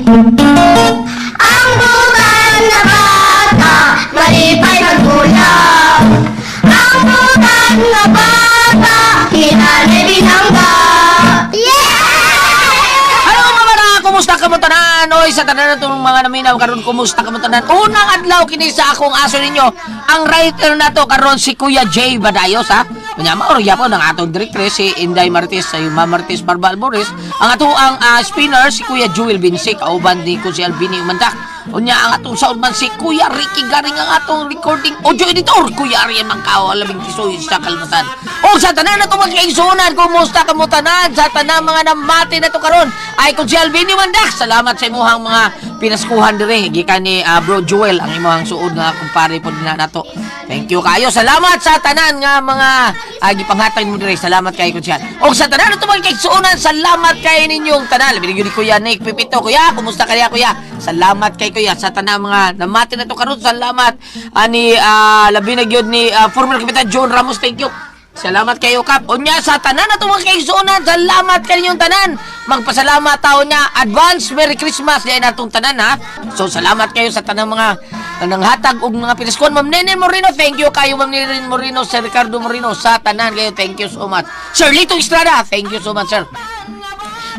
Ang bukan na bata, malipay nagbulag. Ang bukan na bata, hinanay binangga. Hello mga na, kumusta ka mo tanan? Oy, sa tanan natong mga naminaw karon, kumusta ka mo tanan? Unang adlaw kini sa akong aso ninyo. Ang writer nato karon si Kuya Jay Badayos ha. Kunya mao ya po ng atong director si Inday Martes sa Martes Barbal Boris. Ang ato ang spinner si Kuya Joel Binsik, kauban ni ko si Albini Umandak. Unya ang atong soundman si Kuya Ricky Garing, ang atong recording audio editor Kuya Ariel Mangkao, labing tisoy sa Kalmasan. O sa tanan na ito mga kaigsunan, kumusta ka mo tanan? Sa tanan mga namati na ito karon ay kung si Albini Umandak. Salamat sa imuhang mga pinaskuhan dire gikan ni Bro Joel, ang imuhang suod nga kumpare po din nato. Thank you kayo. Salamat sa tanan nga mga gipanghatag mo dire. Salamat kayo ko diyan. O sa tanan ito mga kaigsunan, salamat kay ninyong tanan. Labi ni Kuya Nick Pipito. Kuya, kumusta kaya Kuya? Salamat kay Kuya sa tanan mga namati na ito karon. Salamat ani labi na gyud ni former Kapitan John Ramos. Thank you. Salamat kayo Kap. Unya sa tanan na itong mga kaigsunan, salamat kaninyong tanan. Magpasalamat tao niya. Advance Merry Christmas diyan natong tanan ha. So salamat kayo sa tanan mga nanghatag og mga pinaskon. Ma'am Nene Moreno, thank you kayo Ma'am Nene Moreno, Sir Ricardo Moreno, sa tanan kayo, thank you so much. Sir Lito Estrada, thank you so much sir.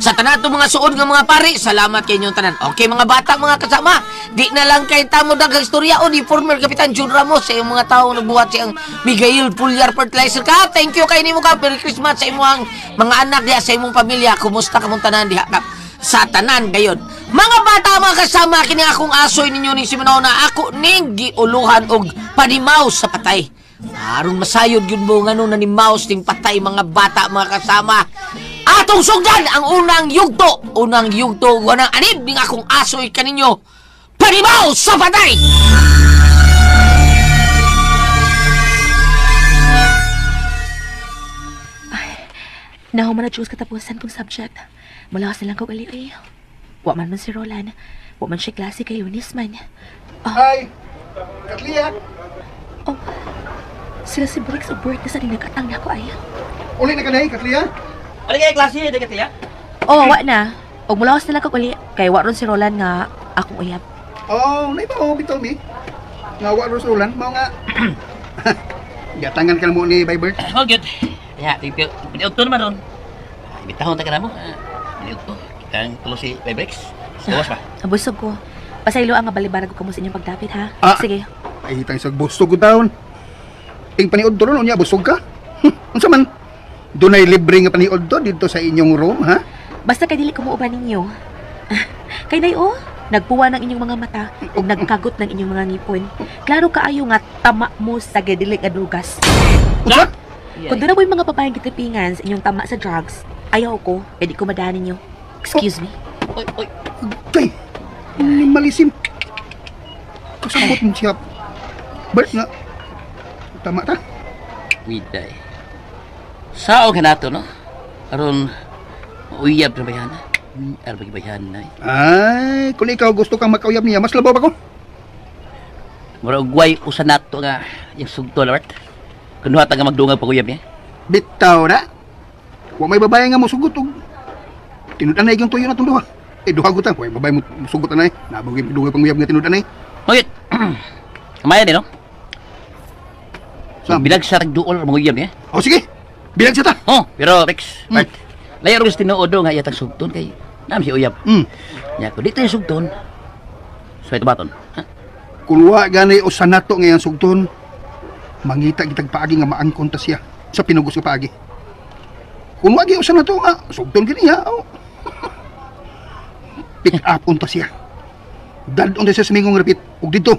Sa tanan itong mga suod ng mga pari, salamat kayo inyong tanan. Okay mga bata, mga kasama, di na lang kay tamo daghang istorya o ni former Kapitan John Ramos sa mga taong nagbuhat siyang Miguel Pulgar Fertilizer ka. Thank you kay nimo Kap. Merry Christmas sa imong mga anak diha, sa imong pamilya. Kumusta ka mong tanan diha Kap? Sa tanan gayon. Mga bata, mga kasama, kini akong asoy ninyo ni Siminaw na ako ning giuluhan og panimaw sa patay. Aron masayod yun mo nga nung nanimaos ting patay mga bata, mga kasama. Atong sugdan ang unang yugto. Unang yugto, wanang anib ning akong asoy kaninyo. Panimaw sa patay! Naho man na choose katapusan kong subject. Malakas na lang kong ali. Wa man si Roland. Wa man siya klase kay Eunice man. Hi! Katlia! Oh, sila si Briggs o Bert na sa dinagkatang na ako ay. Uli na ka na Katlia? Ano kaya klase yun, Katlia? Oh, wa na. Og malakas na lang kong ali. Kay wa ron si Roland nga akong uyab. Oh, naiba mo bitaw mi. Nga wa ros ulan, mao nga. Gatangan ka mo ni Baybert. Oh, good. Ya, piniuto naman ron. Ibitahon ta ka na mo. Piniuto. Kitang tulo si Baybrix. Bawas ba? Abusog ko. Pasaylo ang nga balibarag ko mo sa inyong pagdapit ha. Sige. Ay, hitang isang bustog ko taon. Ing paniod to ron, unya, busog ka? Unsa man? Dunay libre nga paniod to dito sa inyong room, ha? Basta kay dili ko muuban ninyo. Kay nay oh, nagpuwa ng inyong mga mata ug nagkagot ng inyong mga ngipon. Klaro kaayo nga tama mo sa gadilig nga dugas. Unsa? Kung doon na mo yung mga babaeng kitipingan sa inyong tama sa drugs, ayaw ko, di ko madaan ninyo. Excuse me. Oy, oy. Tay, malisim. Kasabot mo siya. Bert nga. Tama ta? Widay. Sao ka nato, no? Aron, uyab na bayan. Aron bagi bayan na. Ay, kung ikaw gusto kang makauyab niya, mas labaw ako. Maragway usa nato nga yung sugto, Lord. Kunuha ta nga magdungag pag-uyab niya. Bitaw na. Huwag may babae nga mo sugot og tinudan na yung tuyo na itong duha. Duha gutan. Huwag babae mo sugot na eh. Nabagay duha pang uyab nga tinudan na eh. Okay. Kamaya din, no? So, Sam. bilag sa tagduol mag-uyab niya. O sige, bilang siya ta. Oh, pero Rex, Bart, layo rin tinuodo nga iyatang sugton kay naam si uyab. Nya ko dito yung sugton. So ito baton. Ha? Kulwa gani usa nato ngayon sugton. Mangita gitag paagi nga maangkon ta siya sa pinugos nga paagi. Kung wagi usa nato nga sugton kini ha. Oh. Pick up unta siya. Dadon ta siya sa mingong repeat ug dito.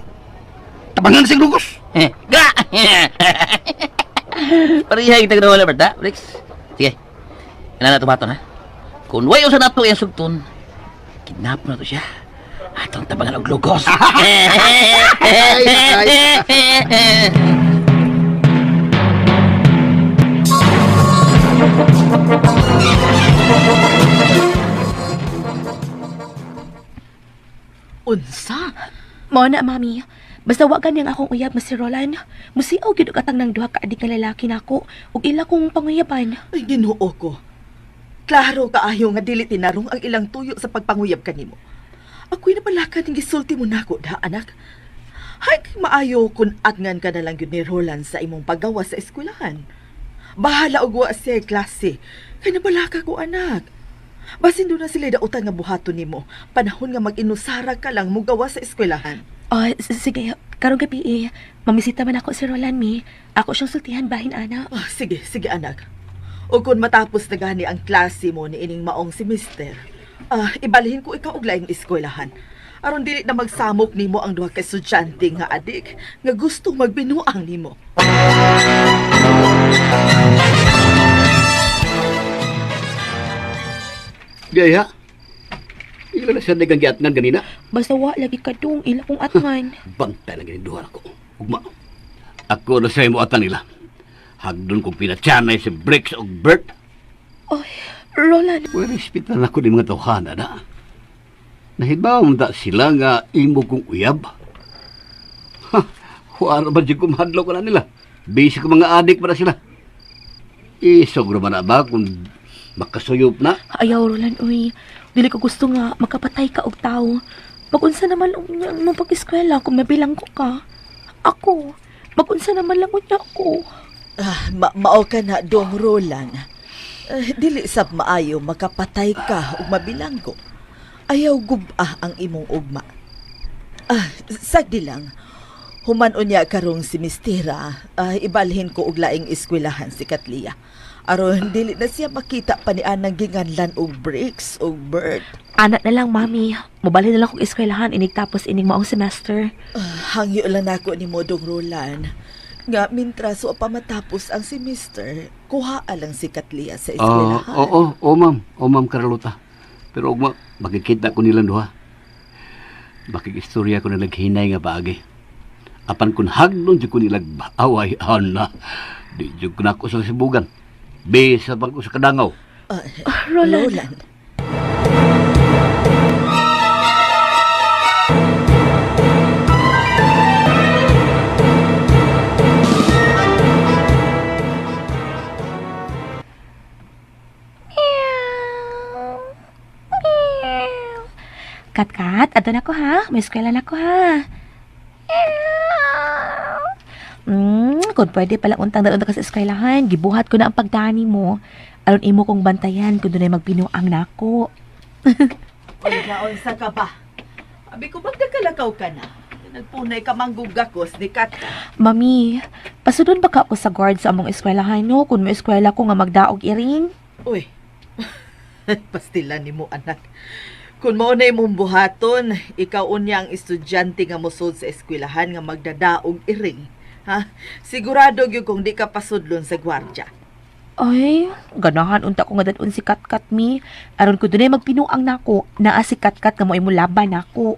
Tabangan sa lugos. Ga! Parihay kita ginawa Bart, ha? Rex. Sige. Kailan na ito baton, ha? Kung way usa nato yung sugton, kidnap na to siya. Atong tabangan og lugos. Unsa? Mao na, mami. Basta wa ganyang akong uyab mas si Roland. Musiaw gyud katang ng duha ka adik nga lalaki nako ug ila kong panguyaban. Ay, Ginoo ko. Klaro kaayo nga dili tinarong ang ilang tuyo sa pagpanguyab kanimo. Ako'y nabalakad ng gisulti mo nako da, anak. Hay, maayo kung atngan ka na lang yun ni Roland sa imong paggawa sa eskwelahan. Bahala og wa siya klase. Kay nabalaka ko, anak. Basin doon na sila dautan nga buhaton nimo. Panahon nga mag-inusara ka lang mo gawa sa eskwelahan. Sige, karong gabi mamisita man ako si Roland, mi. Ako siyang sultihan bahin, ana. Sige, anak. O kung matapos na gani ang klase mo ni ining maong semester, ibalhin ko ikaw og laing eskwelahan. Aron dili na magsamok nimo ang duha ka estudyante nga adik nga gustong magbinuang nimo. Gaya, ila na siya naganggiatngan ganina. Basta wa lagi ka dong ila kong atman. Bantay na ganituhan ako. Ugma, ako na sa imo atan nila. Hagdon kong pinatsanay si Bricks o Bert. Ay, Roland. Well, respitan ako ng mga tawhana na. Nahibaw mo ta sila nga imo kong uyab. Ha, huwara ba di kumahadlaw ka na nila? Basic mga adik para sila. Isog naman na ba kung makasuyop na? Ayaw, Roland, uy. Dili ko gusto nga makapatay ka og tao. Magunsa naman lang niya ang mong pag-eskwela kung mabilang ko ka. Ako, magunsa naman lang niya ako. Mao ka na dong, Roland. Dili sab maayo makapatay ka ug mabilanggo. Ayaw gubah ang imong ugma. Sagdi lang. Human unya karong semestera, ibalhin ko og laing eskwelahan si Katlia. Aron dili na siya makita pa ni anang ginganlan og Bricks og Bert. Anak na lang, mami. Mabalhin na lang kong eskwelahan inig tapos inig maong semester. Hangyo lang ako ni Modong Roland. Nga mintras wa pa matapos ang semester, kuha lang si Katlia sa eskwelahan. Oo, ma'am Carlota. Pero ugma, makikita ko nilang duha. Makikistorya ko na naghinay nga paagi. Apan kun hagnon di ko nilag away na. Di jud ko na ako sa sibugan. Bisa pa ko sa kadangaw. Roland. Kat, ato na ko ha. May eskwela na ko ha. Kung pwede pala untang dalon ka sa eskwelahan, gibuhat ko na ang pagdani mo. Aron imo kong bantayan kung doon ay magpinuang nako. Unsa ka ba? Abi ko magdakalakaw ka na. Nagpunay ka manggugakos ni Katka. Mami, pasudon ba ka ako sa guard sa among eskwelahan no? Kung may eskwela ko nga magdaog iring? Uy, pastilan ni mo, anak. Kung mo na imong buhaton, ikaw unya ang estudyante nga musod sa eskwelahan nga magdadaog iring. Ha? Sigurado gyud kung di ka pasudlon sa gwardya. Ay, ganahan unta ko nga dadun si Katkat mi. Aron ko doon ay magpinuang nako, naa si Katkat nga mo imo laban nako.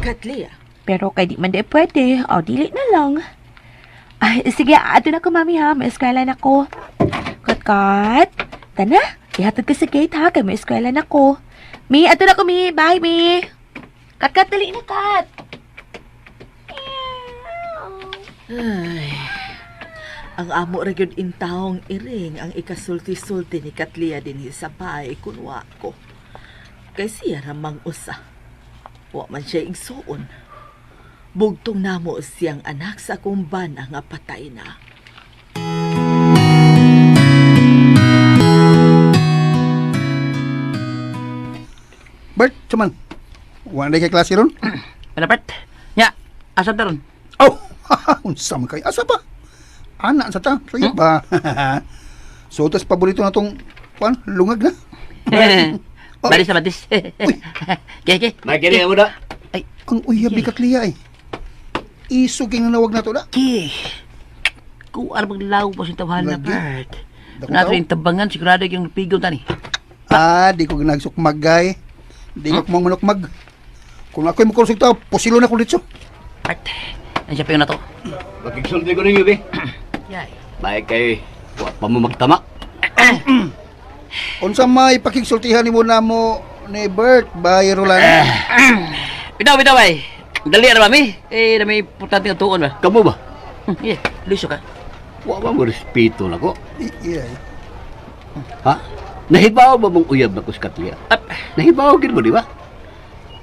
Katlia, Pero kay di man di pwede, dili na lang. Ay, sige, ato na ko, mami, ha. May eskwela na ko. Kat, tana, ihatod ka sa gate, ha. Kay may eskwela na ko. Mi, ato na ko, Mi. Bye, Mi. Kat, dali na, Kat. ay, ang amo ra gyud intawong iring ang ikasulti-sulti ni Katlia dinhi sa bahay kunwa ko. Kay siya ramang usa. Wa man siya igsuon. Bugtong namo siyang anak sa akong bana nga patay na. Bert, cuman. Wala kay klase ron? Ano, Bert? Nya, asa ta ron? Oh, unsa man kay asa pa? Anak sa ta, sige ba? So, tas paborito na tong lungag na. Baris sa batis. Kaya. Nakikita mo na. Ang uyab ni Katlia eh. Isuging na nawag na to na. Ki. Kung ano maglaw po sa tawahan na, Lagi. Bert. Dako Nato tao? yung tabangan, sigurado yung pigil tani. Di ko ginagsukmagay. Di ko kumangunokmag. Kung ako'y makurusig to, pusilo na ko dito. Bert, nandiyan pa yun na to. Makiksulti ko ninyo, be. Yay. Baik kay, wa pa mo magtama. Unsa may pakigsultihan ni mo na mo ni Bert, bay Roland? Bitaw, ay. Dali na, mami. Na may importante nga tuon ba? Kamu ba? Yeah, luso ka. Wa ba mo respeto na ko? Iya. Ha? Nahibaw ba mong uyab na ko sa Katlia? Nahibaw gid mo, di ba?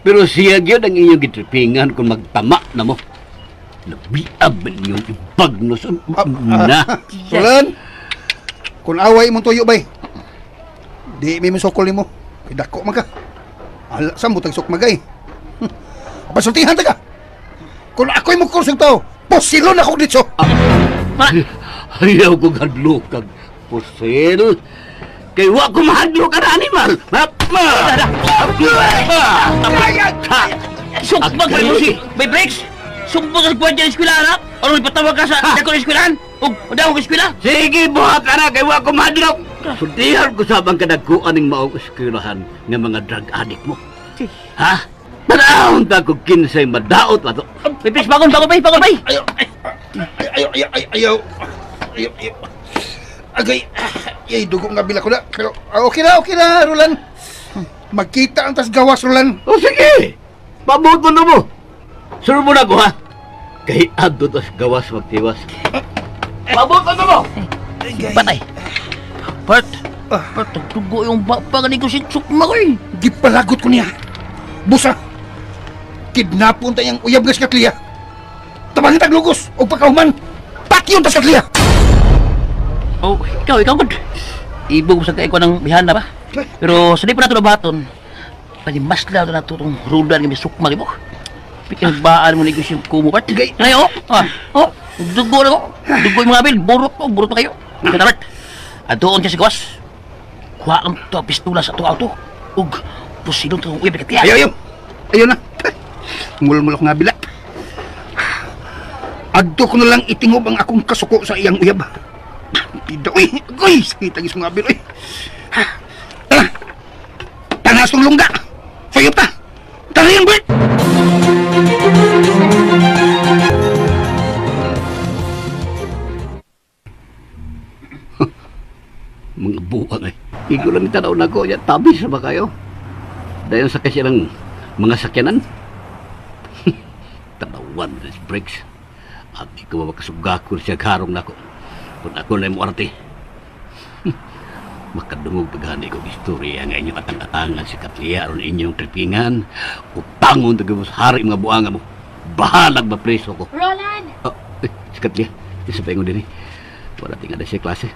Pero siya gyud ang inyong gitripingan kung magtama na mo. Labiab ninyong ibag no sa na. Roland, kung away mong tuyo bay, di may masukol ni mo. Kay dako man ka. Ala, saan mo tagsok magay? Pasultihan ta ka. Kung ako'y mo kursong tao, posilon ako dito. Ayaw ko hadlo kag pusil. Kay wa ko mahadlo ka na animal. Sumbag ba mo si may breaks? Sumbag ka sa dyan eskwela na? Ano ipatawag ka sa dako ng eskwelahan? O daw ka eskwela? Sige, buhat ka na, kay wa ko mahadlo. Sultihan ko sabang kadagkuan ng maong eskwelahan ng mga drug addict mo. Ha? Manahon ta ko kinsay madaot ato. May breaks, bangon, bay! Ayaw. Agay, ay, dugo nga bila ko na. Pero, okay na, Roland. Magkita ang tas gawas, Roland. O sige, pabuto na mo. Suro mo na ko, ha? Kay adto tas gawas magtiwas. Pabuto na mo! Patay! Bart, nagtugo yung bapa ni ko si Sukma ko eh. Gipalagot ko niya. Busa, kidnapon tayong uyab nga sa katliya. Tabangin taglugos o pagkahuman. Pakyon ta sa katliya. Oh, ikaw, bud. Ibog sa kayo ng bihana ba? Pero sa di pa nato nabaton, mas lang na nato itong rudan ng Sukma mo. Pinagbaan mo ni ko siyang kumo, Bart. Ngayon, dugo na ko. Dugo yung mga bil, burot pa kayo. Kaya Bart, adoon siya sa gawas. Kuha ang to pistola sa to auto. Ug, pusilong itong uyab katiya. Ayaw na. Ngul-ngulok nga bila. Adto ko na lang itingob ang akong kasuko sa iyang uyab. Pida, uy, sakit agis mga bil, uy. Tanas ng lungga. Sayop ta. Tara yung Bert. Mga buwang eh. Igo lang itanaw na ko. Tabis na ba kayo? Dahil sa kasi ng mga sakyanan. Tanawan na si Briggs. At ikaw makasugakol siya karong na ko. Kung ako na yung arte. Makadungog paghani kong istorya nga inyong atang-atangan si Katlia aron inyong tripingan. Utangon tagabos hari mga buanga mo. Bahalag ba preso ko? Roland! Oh, si Katlia. Isa pa din eh. Wala tingnan na siya klase.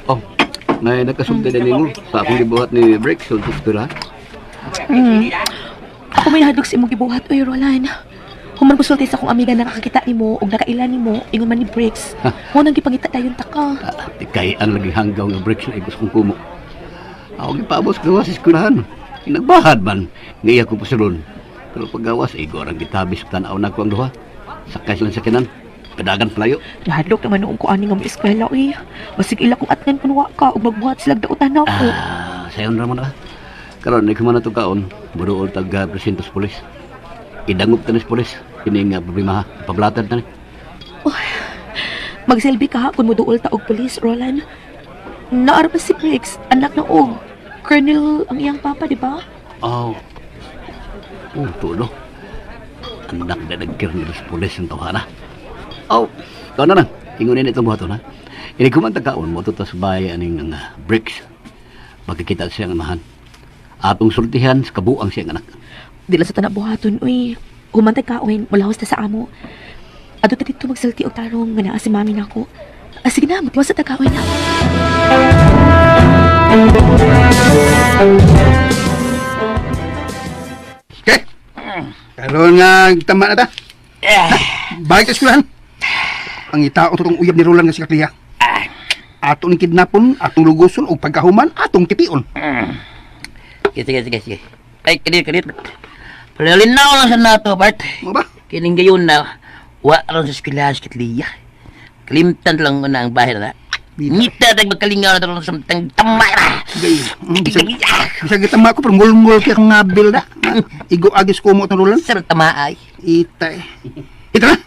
Oh, may nagkasunod din mo sa akong gibuhat ni Briggs sa eskwela. Ako may hadlok sa imong gibuhat, oy Roland. Human ko sulti sa akong amiga na nakakita ni mo ug nakailan ni mo ingon man ni Briggs. Mo nang gipangita dayon ta ka. Kay ang lagi hanggaw nga Briggs na igos kong kumo. Ako gipabos gawas sa eskwelahan. Nagbahad man, nga ko pasulon. Pero paggawas, igorang gitabis tanaw na ko ang duha. Sakay silang sakinan, pedagan palayo. Nahadlok naman noong ko ani nga mo eskwela, oy. Basig ila kong atngan kunwa ka ug magbuhat sila dautan ako. Sayon naman na. Karon ni kumana to kaon, buruol tag presintos pulis. Idangop tanis pulis, kini nga problema ha, pablatad na ni. Magselbi ka kung muduol ta og pulis, Roland. Naarap si Briggs, anak na og Colonel ang iyang papa, di ba? Oh. Tulo. Anak na nagkirnil sa pulis ang tawhana. Oh, ikaw na lang. Ingunin itong buhaton ha. Ini kumanta kaon mo tutas bayan aning Briggs. Magkikita siya ng mahan. Atong sultihan sa kabuang siyang anak. Dila sa tanak buhaton, uy. Humantay ka, uy. Mulahos ta sa amo. Ato ta dito magsalti og tarong nga naa si mami nako. Sige na, magtiwas sa tagawin na. Okay. Karoon nga, tama na ta. Balik sa eskwelahan. Ang itao itong uyab ni Roland nga si Katlia. Atong ni kidnapon, atong luguson o pagkahuman, atong tipion. Sige. Ay, kanit. Palinaw lang sa nato, Bart. Mo ba? Kining gayon na, wa ron sa eskwelahan sa Katliya. Kalimtan lang mo na ang bahay na. Ngita tag magkalingaw na ron sa tamay na. Bisa kita ma ko pero ngul-ngul kaya kong ngabil da. Igo agis ko mo itong Roland. Sa tamaay. Ita eh. Ita na.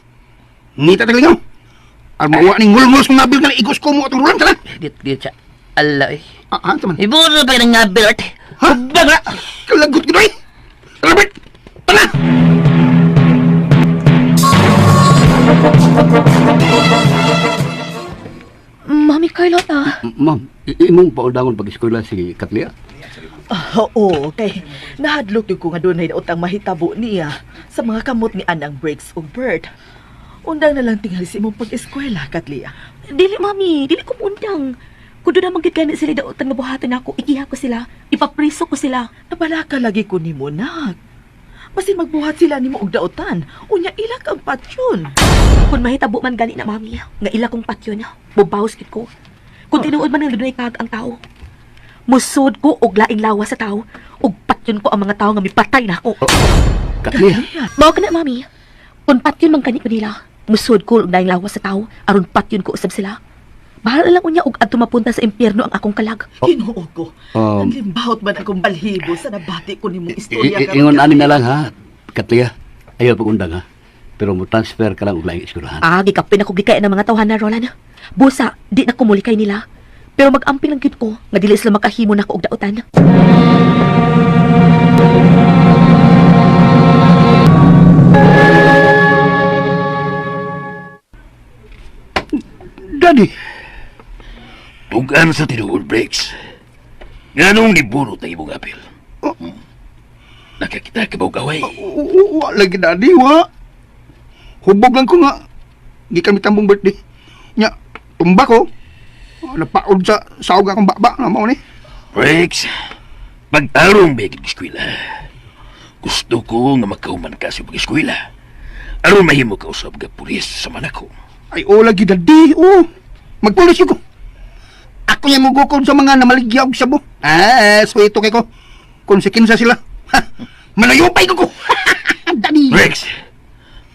Ngita tagalingaw. Al mawa ni ngul-ngul sa ngabil ka na igos ko mo itong Roland. Tala. Dit siya. Ala eh. Teman. Iburo pa ng ngabil, Bart. Ha? Kalagot ka na eh. Albert. Tala. pilot ah. Ma'am, imong paundangon pag-eskwela si Katlia? Oo, kay nahadlok yung ko nga doon ay daot ang mahitabo niya sa mga kamot ni Anang Breaks o Bird. Undang na lang tingali si imong pag-eskwela, Katlia. Dili, mami. Dili ko undang. Kung doon na magkagani sila daotan nga buhatan ako, ikiha ko sila. Ipapriso ko sila. Nabalaka lagi ko ni mo, nak. Basi magbuhat sila ni mo og daotan. Unya ilak ang patyon. Kung mahitabo man gani na, mami, nga ila kong patyon, bubaws kit ko. Kung tinuod man ng dunay kag ang tao. Musod ko og laing lawas sa tao, og patyon ko ang mga tao nga mipatay na ako. Katlia? Mao ka na, mami. Kung patyon man kani ko nila, musod ko og laing lawas sa tao, aron patyon ko usab sila. Bahala lang unya og adto mapunta sa impyerno ang akong kalag. Hinuo ko. Um, Naglimbahot man akong balhibo sa nabati ko ni mong istorya. Ingon ani na lang ha, Katlia. Ayaw pag-undang ha. Pero mo transfer ka lang og laing eskwelahan. Gikapin ako gikay ng mga tawhan na, Roland. Busa, di na kumulikay nila. Pero mag-amping lang gyud ko, nga dili sila makahimo na ko og daotan. Daddy! Tugan sa tinuod, Breaks. Nganong niburo tayo mong apel? Nakakita ka ba gaway? Wala lagi, Daddy, wa. Hubog lang ko nga. Di kami tambong birthday. Nya, tumba ko. Napaod sa sawag akong baba na mo ni. Breaks, pag-arong may eskwela. Gusto ko nga makahuman ka sa pag-eskwela. Aron mahimo ka usab ka pulis sa manako. Ay, lagi, Daddy, magpulis ko. Ako yung mugukod sa mga namaligya og sabo. Suwito kay ko. Kung si kinsa sila. Malayupay ko ko. Daddy. Breaks,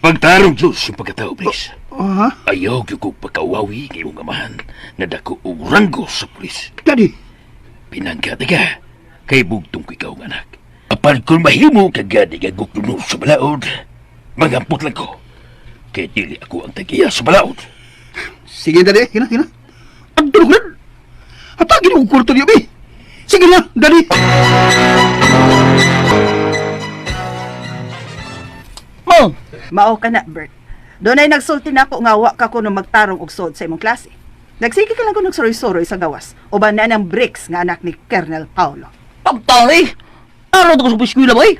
pagtarong Diyos yung pagkatao, Breaks. Ha? Ayaw ko pagkawawi ng iyong amahan na dako og ranggo sa pulis. Daddy. Pinanggati ka, kay bugtong ko ikaw ang anak. Apan kung mahimo ka gani nga gukluno sa balaod, magampot lang ko. Kaya dili ako ang tagiya sa balaod. Sige, Daddy. Hina. Ang dulugan. Hatagin mo kurto niyo, be. Sige na, Daddy. Mo! Mao ka na, Bert. Doon ay nagsulti na ako nga wa ka ko nung magtarong og sod sa imong klase. Nagsige ka lang ko nagsuroy-suroy sa gawas. O ba na ng Bricks nga anak ni Colonel Paulo. Pagtali! Araw ko sa biskwila ba eh?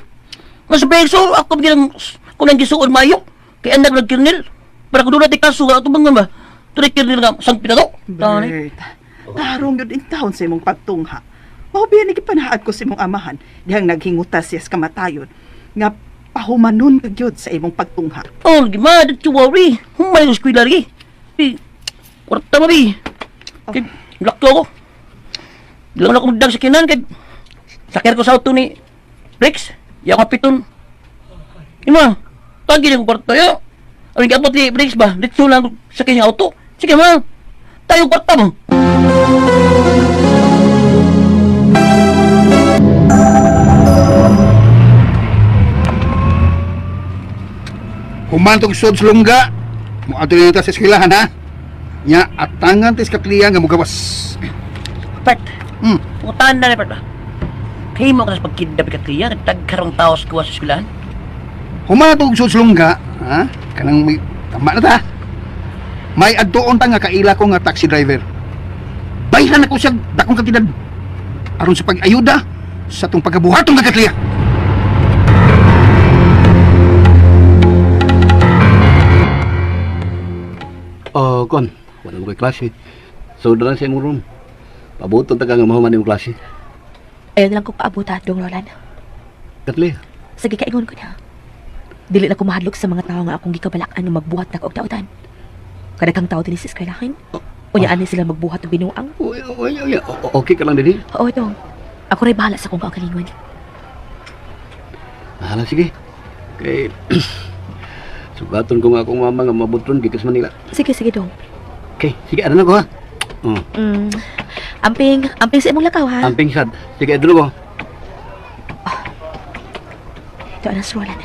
Mas beso, ako bilang kung nang gisuon mayo. Kaya anak ng kirnil. Para kung doon natin kaso, ito bang nga ba? Ito na kirnil nga, sang pinato. Tali. Bert, tarong yun in taon sa imong pagtungha. Mahubiyan nagipanahaad ko sa imong amahan dihang naghingutas siya sa kamatayon nga pahumanon ka gyud sa imong pagtungha. Oh, gimana, don't you worry. Humay yung skwila lagi. Kwarta mo, bi. Kaya, lakto ako. Di lang ako magdag sa kinan, kaya sakir ko sa auto ni Rex. Iya ko piton. Ima, tagi na ko kwarta yo. Ang kapot ni Rex ba? Dito lang sa kanyang auto. Sige ma, tayo kwarta mo. Humantog sod sa lungga. Mo ato na sa eskwelahan, ha? Nya, atangan tis Katlia nga mugawas. Pat, putahan na rin, Pat ba? Kaya mo ka sa pagkidnap ka kaya, nagtagkarong tao sa kuha sa eskwelahan. Humantog sod sa lungga, ha? Kanang may tama na ta. May adtoon ta nga kaila ko nga taxi driver. Bayhan ako siya dakong katidad. Aron sa pag-ayuda sa tong pagkabuhatong nga Katlia. Kon, wala mo kay klase. So, dalan sa imong room. Pabuton ta ka nga mahuman imong klase. Ayaw na lang ko paabuta, Dong Roland. Katlia? Sige, kaingon ko na. Dili na ko mahadlok sa mga tao nga akong gikabalakan nga magbuhat na og daotan. Kadakang tao din sa eskwelahan. Unyaan ni sila magbuhat og binuang. Okay ka lang din. Oo, Dong. Ako rin bahala sa kung kaugalingon. Sige. Okay. Sugaton ko nga akong mama nga mabutron gikas Manila. Sige, Dong. Okay, sige, ano na ko ha? Amping sa imong lakaw, ha? Amping sad. Sige, adlo ko. Ito ang Roland.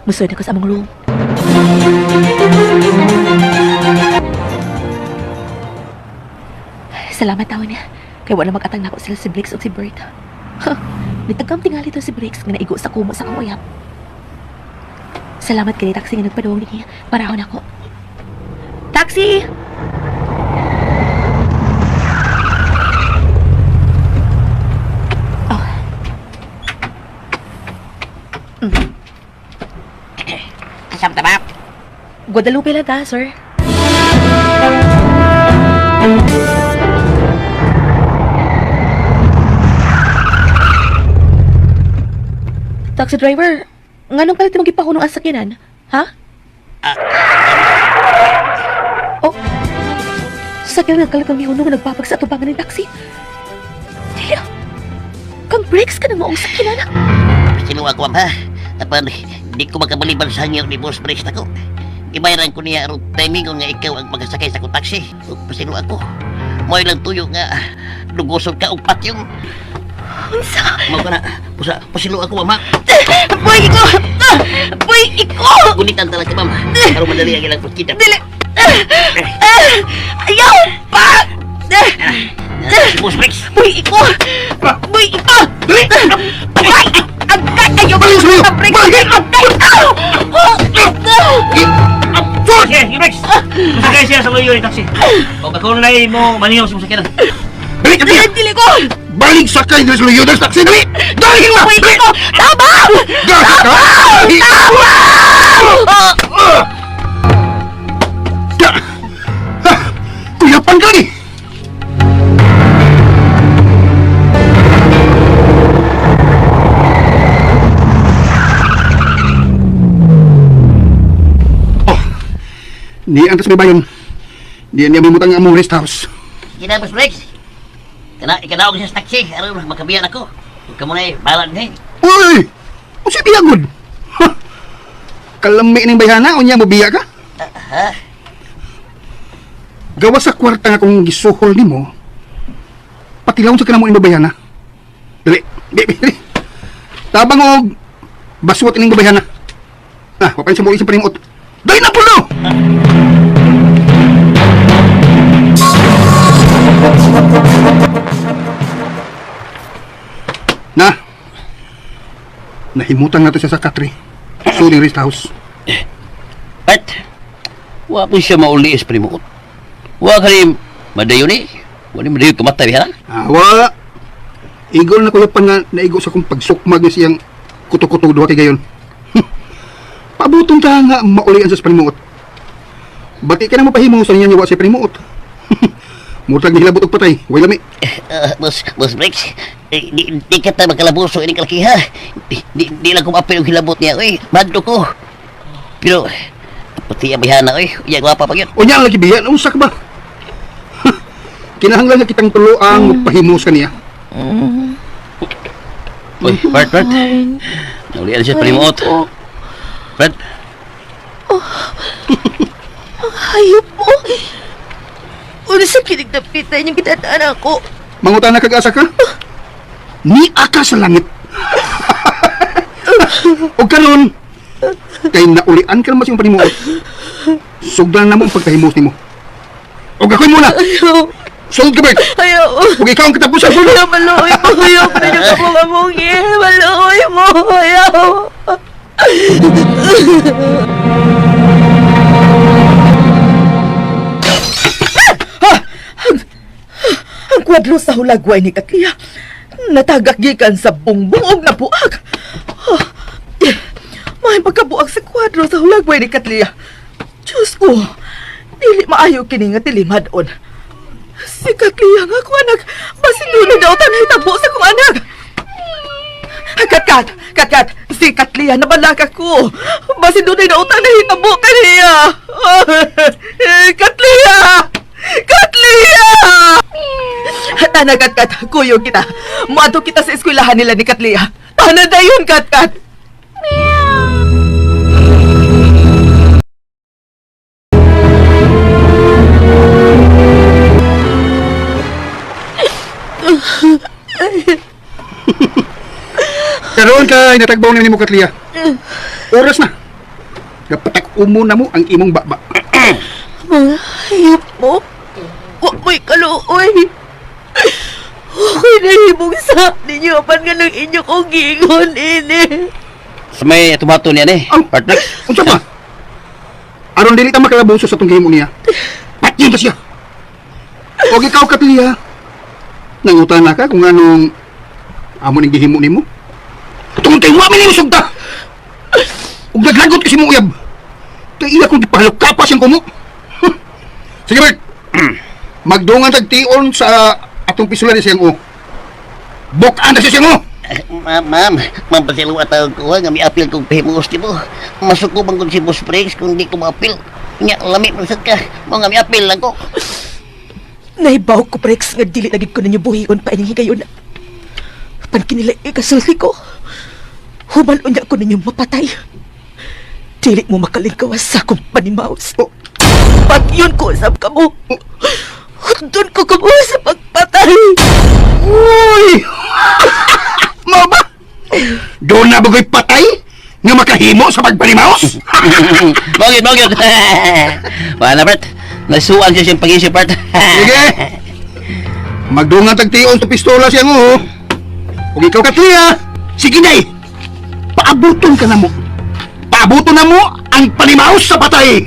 Musod ako sa among room. Salamat taon niya. Kaya wala mag-atang na ako sila si Briggs o si Bert. Nitagam tingali to si Briggs nga naigo sa kumo sa kamuyap. Salamat kay taxi nga nagpadawang din niya. Parahon ako. Taxi! Kasam tabap. Guadalupe lang ta, sir. Taxi driver, nganong palit mong gipakuno ang sakyanan? Ha? Oh, sakyanan ng kalagang mihuno nga nagpapag sa atubangan ng taxi. Tiyo, kang brakes ka ng maong sakyanan. Sino ako ha? Apan, di ko makabaliban sa hangyo ni Boss Brace na ko. Ibayaran ko niya aron timing ko nga ikaw ang magasakay sa kong taxi. O pasino ako. Mo'y lang tuyo nga lugosod ka og patyong. Unsa? Mau ka na. Pasilo ako, mama. Boy, iko! Boy, iko! Gunitan talaga, mama. Pero madali ang ilang pagkita. Dili! Ayaw! Pa! Si Boss Brace. Boy, iko! Boy, iko! Dali! Ay! Agay! Ayaw! Balik sa'yo! Agay! Balik! Agay! Sige, Brace! Masakay siya sa luyo ni taxi. O kakul na mo, manihaw sa musakyan. Balik ka diya! Dili ko! Balik sakay na sa luyo ng taxi! Dali! Dali mo! Boy, iko! Tabaw! Dali! Kuyapan ka ni! Ni antas may bayon. Di niya mamutang ang among rest house. Gina, Boss Brace. Ikanaog siya sa taxi. Aron, makabiyan ako. Huwag ka muna balan din. Uy! O si biyagod? Kalami ng bayhana o niya mobiya ka? Ha? Gawa sa kwarta nga kung gisuhol ni mo, patilawon sa kanamo ng bayhana. Dali, dali. Tabang og baswat ining bayhana. Wapain sa mo isang panimot. Dali na po no! Nahimutan nato siya sa Katri. Suling rest house. At, wa po siya mauliis primukot. Wa ka rin madayo ni. Wa ni madayo kamatay ha? Wala. Igol na kuyapan nga naigo sa kong pagsukmag niya siyang kuto-kuto duha kay gayon. Pabuton ka nga maulian sa primuot. Bati ka na mapahimo sa niya niya sa primuot. Murtag ni hilabot og patay. Way lami. Boss Brace, di ka tayo magkalabuso ini kalakiha. Di lang kumapil yung hilabot niya. Uy, maddo ko. Pero, pati abihana, uy. Yang wapa pa yun. O niya lagi biyan. Unsa ka ba? Kinahanglan nga kitang tuloang magpahimo sa niya. Uy, Bart. Naulian siya primuot. Bart. Hayop mo! Una sa kinigdapitan yung kitadaan ako. Mangutan na kag-asa ka? Ni aka sa langit. O karon, kay naulian ka naman siyang panimuot. Sugdan na mo ang pagkahimos ni mo. O gakoy mo na! Ayaw! Sugod ka, Bert! Ayaw! Huwag ikaw ang katapusan mo! Ayaw! Maluoy mo! Ayaw! Ayaw ka mga mungi! Maluoy mo! Ayaw! Ang kwadro sa hulagway ni Katliya natagak gikan sa bungbungog na buag. May pagkabuag sa kwadro sa hulagway ni Katliya. Diyos ko, dili maayo kini nga tilimad-on. Si Katliya nga ko anak, basiluna daw tanay tabo sa kong anak. Kat, si Katliya na balaka ko. Basiluna daw tanay tabo kaniya. Katliya! Tana, Kat, kuyo kita. Muadto kita sa eskwelahan nila ni Katliya. Tana dayon, Kat. Karoon ka, natagbaw na ni mo, Katliya. Oras na. Kapatak umo na mo ang imong baba. Mga hayop mo! Huwag mo'y kaluoy! Huwag nahibong sa ninyo apan nga ng inyo kong gingon, ini! Sa may tumato niya ni, partner. Unsa ba? Aron dili ta makalabuso sa tong gihimo niya. Patyon ta siya. Og ikaw, Katliya, nangutan na ka kung anong amo ning gihimo nimo. Tungod kay wa man nimo sugta. Ug naglagot kasi mo uyab. Kaya iya kong gipahalok-kapas yung kumo. Sige, Bert. Magdungan tag tion sa atong pisulan ni siyang o. Bukaan na siya siyang o. Ma'am, pasiluwa tawag ko nga may apil kong pahimos di mo. Masuko bang kung si Boss Briggs kung di ko ma-apil. Nga, lamig mo ka. Mga may apil lang ko. Naibaw ko, Prex, nga dili lagi ko ninyo buhion pa ining higayon. Pankinila ikasulti ko. Humalon niya ko ninyo mapatay. Dili mo makalingkawas sa akong panimaos. Pag yun ko usap ka mo, doon ko kumuha sa pagpatay. Uy! Mao ba? Doon na bagoy patay? Nga makahimo sa pagpanimaos? Mogit. Wala, Bert. Nasuan siya siyang pag-isip, Bert. Sige. Magdungan tag tion sa pistola siyang o. Ug ikaw Katlia, sige nay. Paabuton ka na mo. Paabuton na mo ang panimaos sa patay.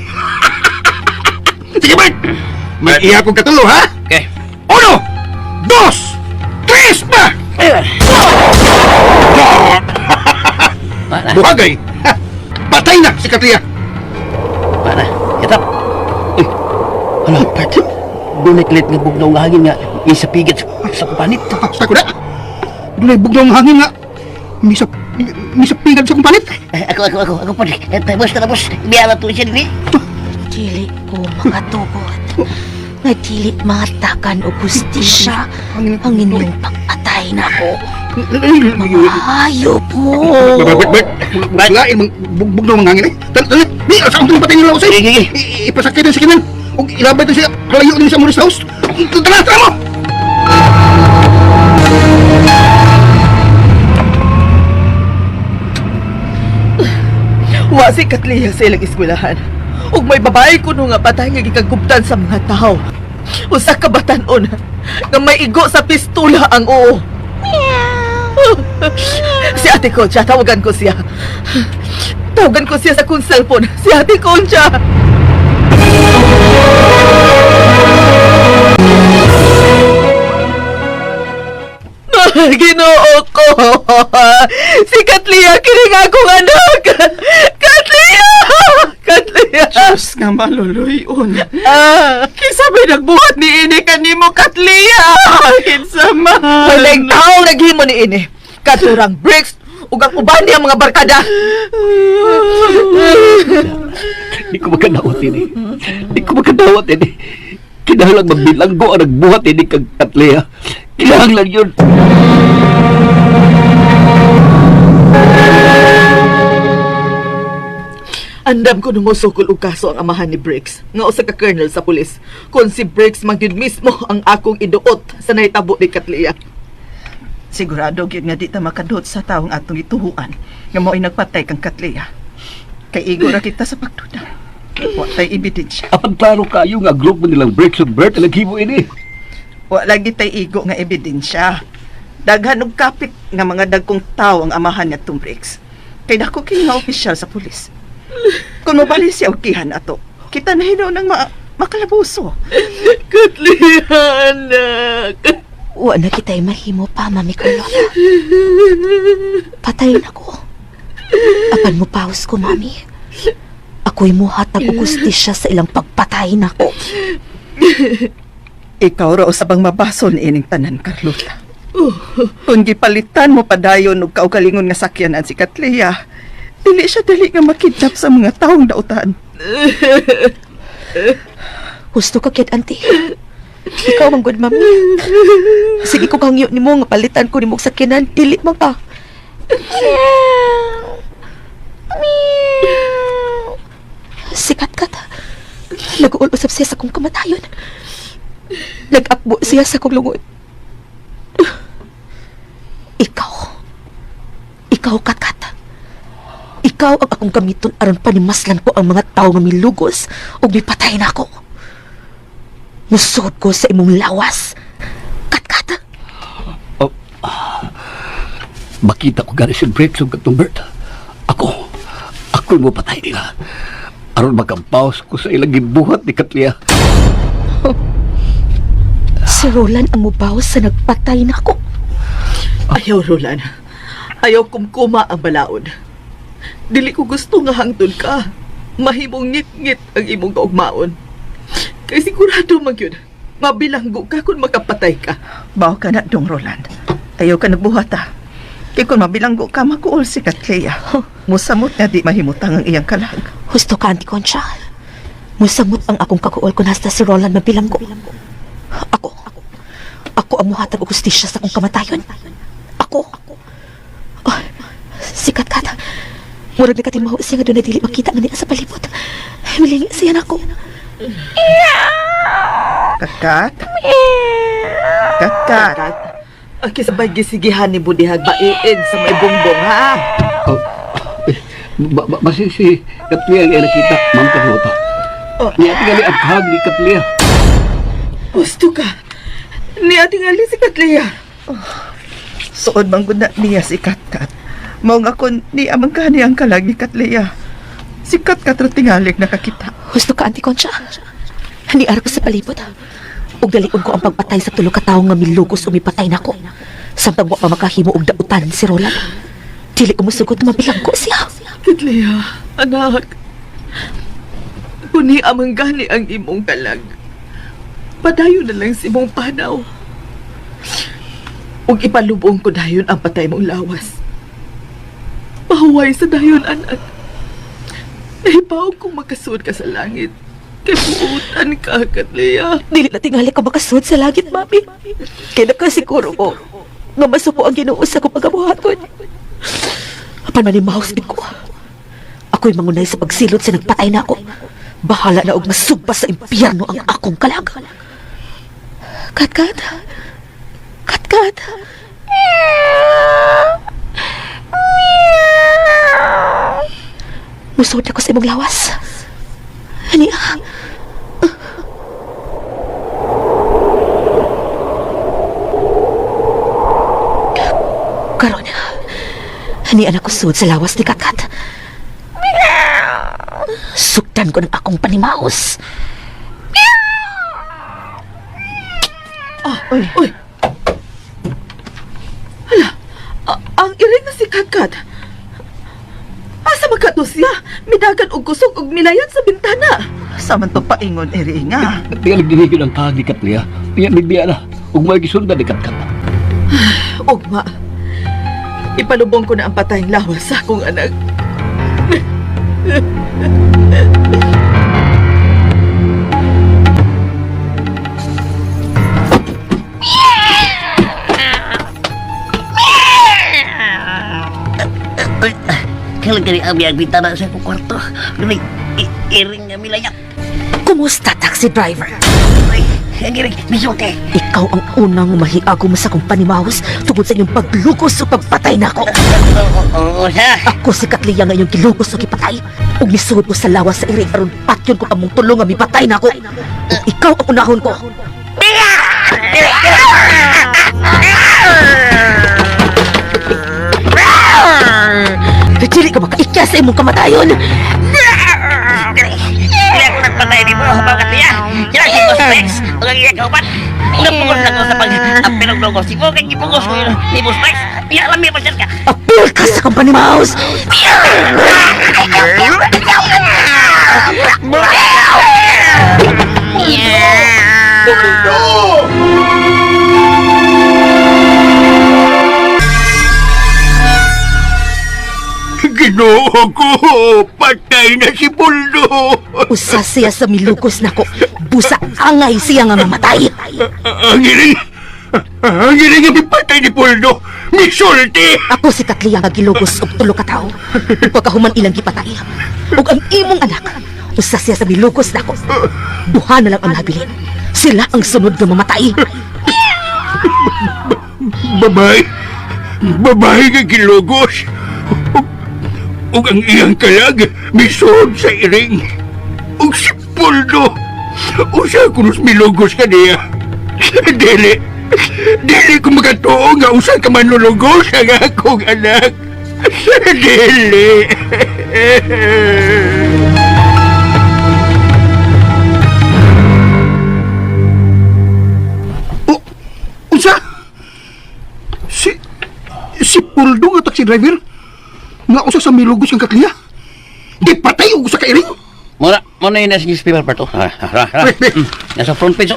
Sige, Bert. Mag-iya kong katulo, ha? Okay. 1, 2, 3, pa! Wala. Buhagay! Ha! Patay na si Katlia! Wala. Itap. Uy. Hala, Bert. Doon ay kilit nga bugnaw nga hangin nga. Isa pigit sa kupanit. Sa ko na! Doon ay bugnaw ang hangin nga. Misa pinggan sa kumpalit. Ako pa rin. Boss na boss. Biyala to siya din. Dili ko makatugot. Nga dili matakan o gustisya ang inyong pagpatay na ko. Mga hayop mo. Lain bugnaw ang hangin eh. Tala, di, saan itong patay nila ko sa'yo? Sige. Ipasakay din sa kinan. Huwag ilabay din siya. Kalayo din sa Morris House. Tara mo! Wa si Katlia sa ilang eskwelahan. Ug may babae kuno nga patay nga gikagubtan sa mga tao. Usa ka batan-on nga may igo sa pistola ang oo. Si Ate Concha, tawagan ko siya. Tawagan ko siya sa kong cellphone. Si Ate Concha. Ginoo ko. Si Katlia kini nga akong anak. Katlia! Diyos nga maluluyon. Kinsa may nagbuhat ni ini kanimo, Katlia? Kinsa man? Walang tao naghimo ni ini. Katurang Briggs ug ang uban niya mga barkada. Di ko makadawat ini. Kinahanglan magbilanggo ang nagbuhat ini kag Katlia. Kinahanglan yun. Andam ko nung musukol og kaso ang amahan ni Briggs, nga usa ka colonel sa pulis. Kung si Briggs magyud mismo ang akong iduot sa nahitabo ni Katlia. Sigurado gyud nga di ta makadot sa taong atong ituhuan nga mo'y nagpatay kang Katlia. Kay igo ra kita sa pagduda. Wa tay ebidensya. Apan klaro kayo nga group mo nilang Briggs ug Bert ang naghimo ini. Wa lagi tay igo nga ebidensya. Daghan og kapit nga mga dagkong tawo ang amahan niya tong Briggs. Kay dako kini nga opisyal sa pulis. Kung mabali siya og kihan ato, kita na hino nang makalabuso. Katlia, anak. Wa na kita'y mahimo pa, Mami Carlota. Patayin ako. Apan mo paus ko, Mami. Ako'y muhatag og gustisya sa ilang pagpatayin ako. Ikaw raw sabang mabasol ni ining tanan, Carlota. Kung gipalitan mo padayon og kaugalingon nga sakyanan si Katlia, dili siya dali nga makidnap sa mga taong dautan. Gusto ka, kid, auntie. Ikaw ang good, Mami. Sige ko kang ni mo nga palitan ko ni mong sakyanan. Dili mo pa. Sikat ka ta. Nag-uol usap siya sa kong kamatayon. Nag-akbo siya sa kong lungod. Ikaw, Kat. Ikaw ang akong gamiton aron panimaslan ko ang mga tao nga milugos o mipatay na ako. Musod ko sa imong lawas. Kat. Makita ko gani si Briggs ug katong Bert. Ako mo patay nila. Aron makampaos ko sa ilang gibuhat ni Katlia. Si Roland ang mubawas sa nagpatay na ako. Ayaw, Roland. Ayaw kumkuma ang balaod. Dili ko gusto nga hangtod ka. Mahimong ngit-ngit ang imong kaugmaon. Kay sigurado man yun, mabilanggo ka kung makapatay ka. Bawa ka na, Dong Roland. Ayaw ka nagbuhat ah. Kaya kung mabilanggo ka, makuol si Katleya. Musamot nga di mahimutang ang iyang kalag. Husto ka, Auntie Concha. Musamot ang akong kakuol ko nasta si Roland mabilanggo. Ako ang muhatag og hustisya sa akong kamatayon. Ako. Oh, sikat ka. Murag na katimaho siya nga doon na dili makita nga niya sa palibot. Milingi siya na ako. Kakat? Kakat? Akisabay gisigihan ni Budihag baiin sa may bongbong, ha? Basi si Katlia ang nakita, Ma'am Carlota. Niya tingali ang kahag ni Katlia. Gusto ka? Niya tingali si Katlia. Soon bang guna niya si Katkat. Mao nga kon ni amang kani ang kalag ni Katlia. Si Katkat ro tingali nakakita. Husto ka, Auntie Concha. Haniara ko sa palibot. Ug dalion ko ang pagpatay sa tulo ka tawo nga milugos o mipatay nako. Samtang wa pa makahimo og dautan si Roland. Dili ko musugod na mabilanggo siya. Katlia, anak. Kuni amang gani ang imong kalag. Padayon na lang si imong panaw. Ug ipalubong ko dayon ang patay mong lawas. Pahuway sa dayon, anak. Nahibaw kong makasud ka sa langit. Kay buutan ka, Katlia. Dili na tingali ka makasud sa langit, Mami. Kaya nakasiguro ko nga masupo ang Ginoo sa akong pagabuhaton. Apan manimahos din ko. Ako'y mangunay sa pagsilot sa nagpatay na ako. Bahala na og masugpa sa impyerno ang akong kalag. Katkat. Katkat. Musod ako sa imong lawas. Ani karon. Ani anak ko sud sa lawas ni Katkat. Suktan ko ng akong panimaos. Uy. Hala, ang iring na si Katkat. Asa magkato siya? Midagan og kusog og milayan sa bintana. Saman to paingon, iri nga. Kaya nagdinigil ang kahag ni Katlia. Kaya nagbiya na. Huwag magisundan ni Katkat. Ugma, ipalubong ko na ang patayang lawas sa akong anak. Kailan kani abi ang bintana sa akong kwarto. Ganun, iring nga milayak. Kumusta, taxi driver? Ay, ang iring, misuke. Ikaw ang unang mahiago mo sa akong panimahos tungkol sa inyong paglugos o pagpatay na ako. Oo, siya. Ako si Katlia nga yung kilugos o kipatay. Ug nisugod ko sa lawas sa iring aron patyon ko kamong tulong nga mipatay na ako. Ug ikaw ang unahon ko. Dili ka makaikya sa imong kamatayon. Kaya ako nagpatay ni mo, bagat niya. Kaya si Boss Rex, ang iyagawan. Napungos lang ko sa pag-apil ng logos. Si Bogay, ipungos ko yun ni Boss Rex. Kaya alam niya pa siya ka. Apil ka sa company mouse. Ginoo ko, patay na si Buldo. Usa siya sa milugos nako. Busa angay siya nga mamatay. Ang iring ang patay ni Buldo. Misulti. Ako si Katlia nga gilugos og tulo ka tawo. Ug pagkahuman ilang gipatay. Ug ang imong anak, usa siya sa milugos nako. Duha na lang ang nabilin. Sila ang sunod nga mamatay. Babae nga gilugos. Ug ang iyang kalag misod sa iring. Ug si Buldo usa kunos milugos ka niya. Dili ko magatuo nga usa ka manlulugos ang akong anak. Dili. Usa? Si Buldo nga taxi driver? nga usa sa milugos kang Katlia. Di patay og usa ka iring. Muna yun nasa newspaper pa to. Nasa front page.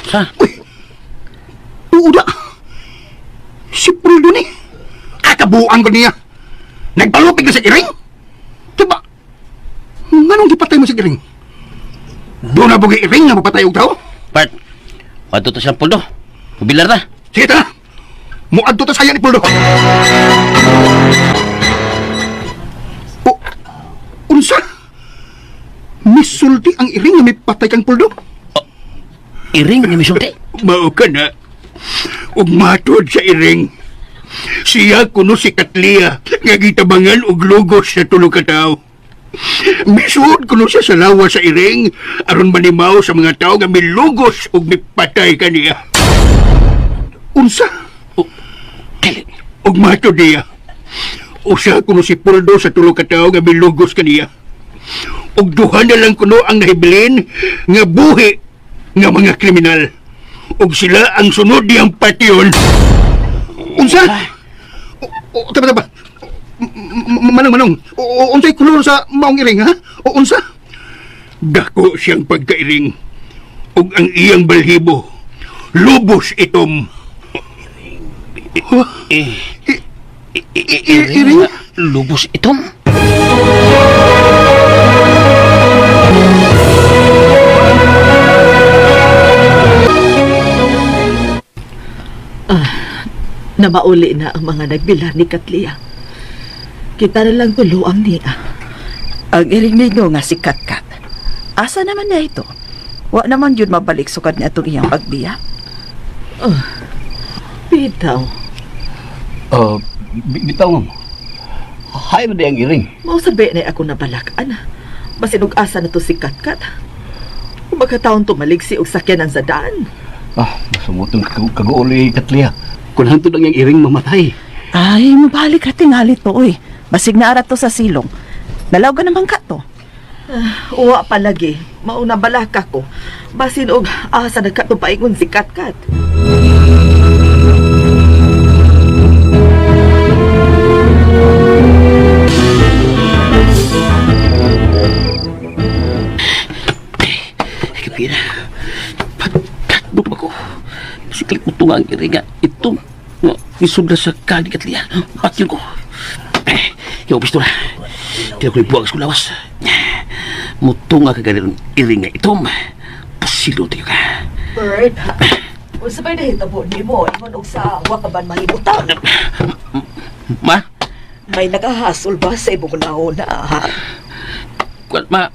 Sa? Uy, uda. Si Puldo ni. Akabuang ko niya. Nagbalupig na sa iring. Diba? Nganong gipatay mo sa iring? Doon na bugay iring nga mapatay og tao? Part, wato to siyang puldo. Mobilar na. Sige ta. Muadto ta saya ni Puldo. O, unsa? Misulti ang iring nga may patay kang Puldo? Iring ni misulti. Mao ka na. Ug matod sa iring. Siya kuno si Katlia nga gitabangan og lugos sa tulo ka tawo. Misuod kuno siya sa lawa sa iring aron manimaw sa mga tao nga milugos ug mipatay kaniya. Unsa? Dili. Ug matod niya. Usa kuno si Puldo sa tulo ka tawo nga milugos kaniya. Ug duha na lang kuno ang nahibilin nga buhi nga mga kriminal. Ug sila ang sunod niyang patyon. Unsa? O, taba. Manong. Unsay kulor sa maong iring, ha? O, unsa? Dako siyang pagkairing. Ug ang iyang balhibo, lubos itom. Iring? Lubos itom? Na mauli na ang mga nagbilar ni Katlia. Kita na lang tuluang niya. Ang iring ninyo nga si Katkat. Asa naman niya ito? Wa naman yun mabalik sukad niya itong iyang pagbiya. Bitaw. Bitaw mo. Hay ba ang iring? Mau sabi na ako nabalakan. Basinug asa na to si Katkat. Kung magkataon tumaligsi og sakyan ang zadaan. Masumutong kaguuli Katlia. Kunahan to lang yung iring mamatay. Ay, mabalik ka tingali to, uy. Basig na arat to sa silong. Dalaw ka naman ka to. Uwa palagi. Mauna balaka ko. Basin og asa na katupaingon si Katkat. Kapira. Patbot ako. Siklik mo tunga ang iringa. Ito. Isubra sa kali Katlia. Patyon ko. Yaw, pisto na. Tila ko ibuwag sa kulawas. Mutunga ka ganun iringa itom. Pasilo tayo ka. Bird, kung sabay na hitabo ni mo, iman og sa wakaban mahibutang. Ma? May nakahasol ba sa ibong nauna, ha? Ma,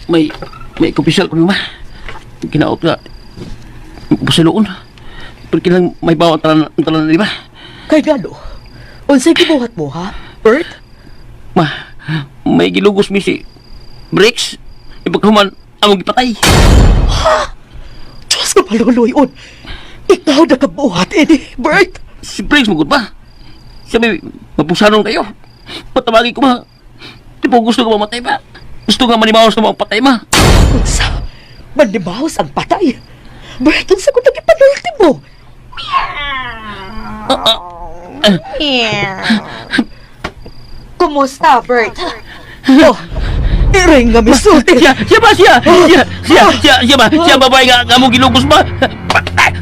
may kumpisal ko niyo, ma. Kinaot ka. Pasiloon. Pero kailang may bawang talan na di ba? Kay gano? Unsay gibuhat mo, ha? Bird? Ma, may gilugos mi si Bricks. Ipagkahuman, among ipatay. Ha? Diyos ko maluluyon. Ikaw na kabuhat, Eddie, Bird. Si Bricks, magod ba? Siya may mapusanon kayo. Patamagi ko, ma. Di po gusto ko mamatay ba? Gusto nga manimawas na mga patay, ma. Unsa? Manibahos ang patay. Bird, unsa ko nagipalulti mo? Kumusta, Bert? Oh, iring nga misulti. Siya babae nga mo gilugos ba? Patay!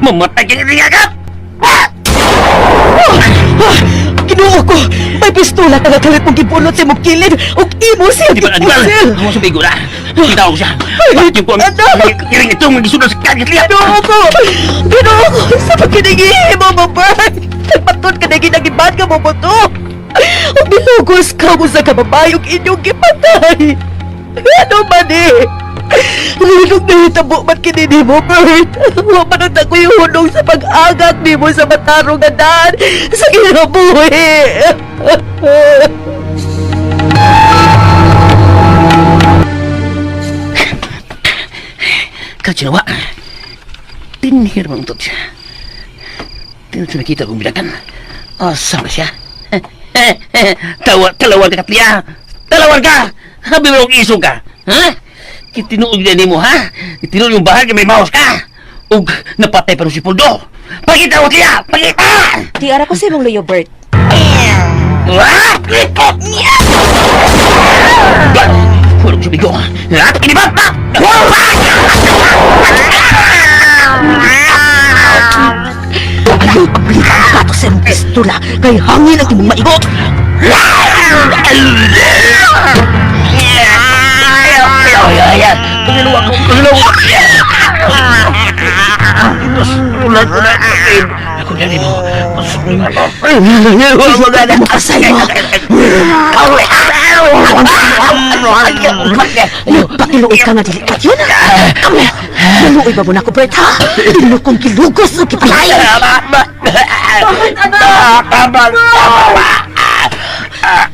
Mamatay ka rin agad! Kinuha ko! May pistola ka nagalit mong gibunot sa mong kilid ug imo siya gipusil! Ako sa bigo na! Kita ko siya! Bakit ko ang iring ito ang gisunod sa kagit liya! Kinuha ko! Kinuha ko! Sa pagkinigihim mo, Bert! Nagpatod ka na ginagibad ka mo mo to! Ug bilugos ka mo sa kababayong inyong gipatay! Ano man eh? Hulog na hitabo man kinini mo, Bert. Huwag man ang nakuyuhulog sa pag-agak ni mo sa matarong na daan sa kinabuhi. Kacinawa, tinihir mo untuk siya. Tingnan siya nakita kong bilakan. Asa ba siya? Talawar ka, Katlia! Talawar ka! Habi mo kong isong ka! Ha? Kitinuog na mo, ha? Kitinuog yung bahal ka may maos ka! Ug napatay pa rin si Puldo! Pakita mo, Katlia! Pakita! Tiara ko sa imong luyo, Bert. Puro sumigo. At kinibata! Ayaw pagpilitan ang gato sa imong pistola kay hangin ang imong maigot. Ayan. Paglaluwa ko. Ulat ko na. Ako dyan mo. Asay mo. Pakiluoy ka nga dilikat yun. Naluoy ba mo na ako, Bert, ha? Dilo kong kilugos o kipalay.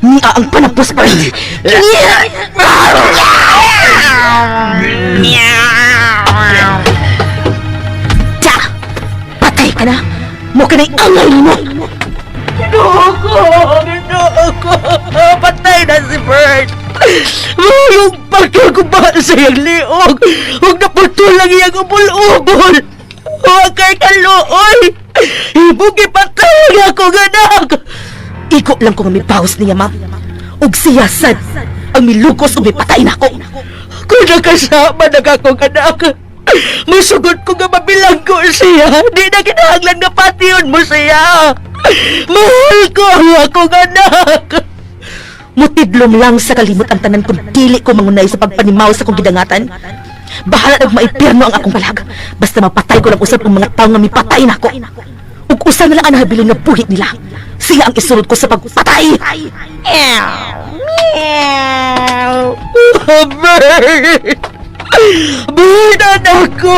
Nia ang panapos, Bert. Tsa! Patay ka na. Mo ka na'y angay mo. Ginoo ko! Patay na si Bert! Yung pagka ko ba sa iyang liog? Huwag naputol lang iyang ubol-ubol! Huwag kay kaluoy! Ibugi patay nga ako, ganak! Iko lang ko nga may pahos niya, ma'am. Ug siya sad ang milukos ug may patay na ako. Kung nakasama na ako, ganak! Masugod ko nga mabilang ko siya! Di na kinahanglan nga patiyon mo siya! Mahal ko ang akong anak! Mutidlom lang sa kalimot ang tanan kung dili ko mangunay sa pagpanimaw sa kong gidangatan. Bahala nag maipirno ang akong palag. Basta mapatay ko lang usap ang mga tao nga mipatay na ako. Ug usa na lang ang nahabilin nga buhit nila. Siya ang isunod ko sa pagpatay. Bert! Bert, anak ko!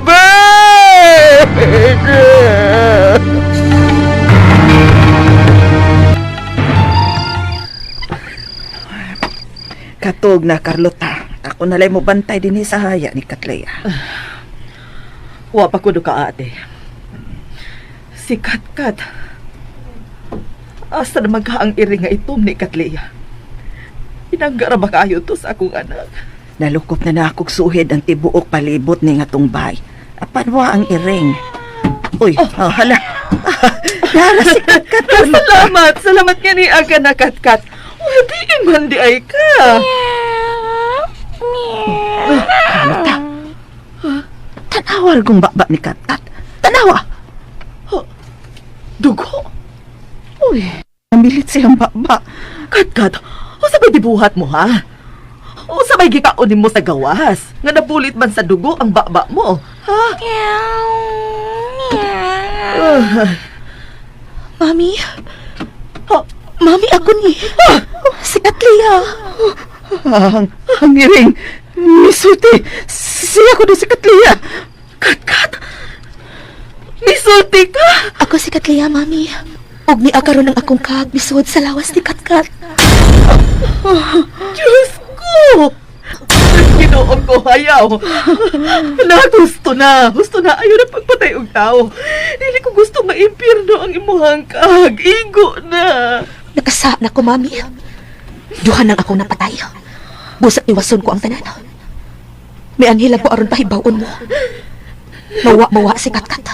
Bert! Katog na, Carlota. Ako nalay mo bantay din sa haya ni Katleya. Wa pa ko do ka, ate. Si Katkat. Asa na maghaang iri nga itom ni Katleya. Inanggara ba kayo to sa akong anak? Nalukop na akong suhid ang tibuok palibot ni nga tungbay. Apan wa ang iring. Uy, hala. Nara si Katkat. Salamat nga ni aga na Katkat. Di man di ay ka. Carlota. Tanawal kong baba ni Katkat. Tanawa. Dugo. Uy, namilit siyang baba. Katkat, o sabay dibuhat mo ha? O sabay gikaonin mo sa gawas? Nga napulit man sa dugo ang baba mo, ha? Mami? Mami, ako ni... Si Katleya. Ang iring. Misulti. Siya ko na si Katleya. Katkat. Misulti ka. Ako si Katleya, Mami. Ug ni akaron ang akong kaagmisod sa lawas ni Katkat. Diyos ko! Ginoon ko, ayaw. Gusto na. Ayaw na pagpatay og tao. Dili ko gusto maimpirno ang imuhang kag. Igo na. Nakasa na ko, Mami. Duhan ang akong napatay. Busak iwason ko ang tanan. May anhilan po aron pahibawon mo. Mawa si Katkat.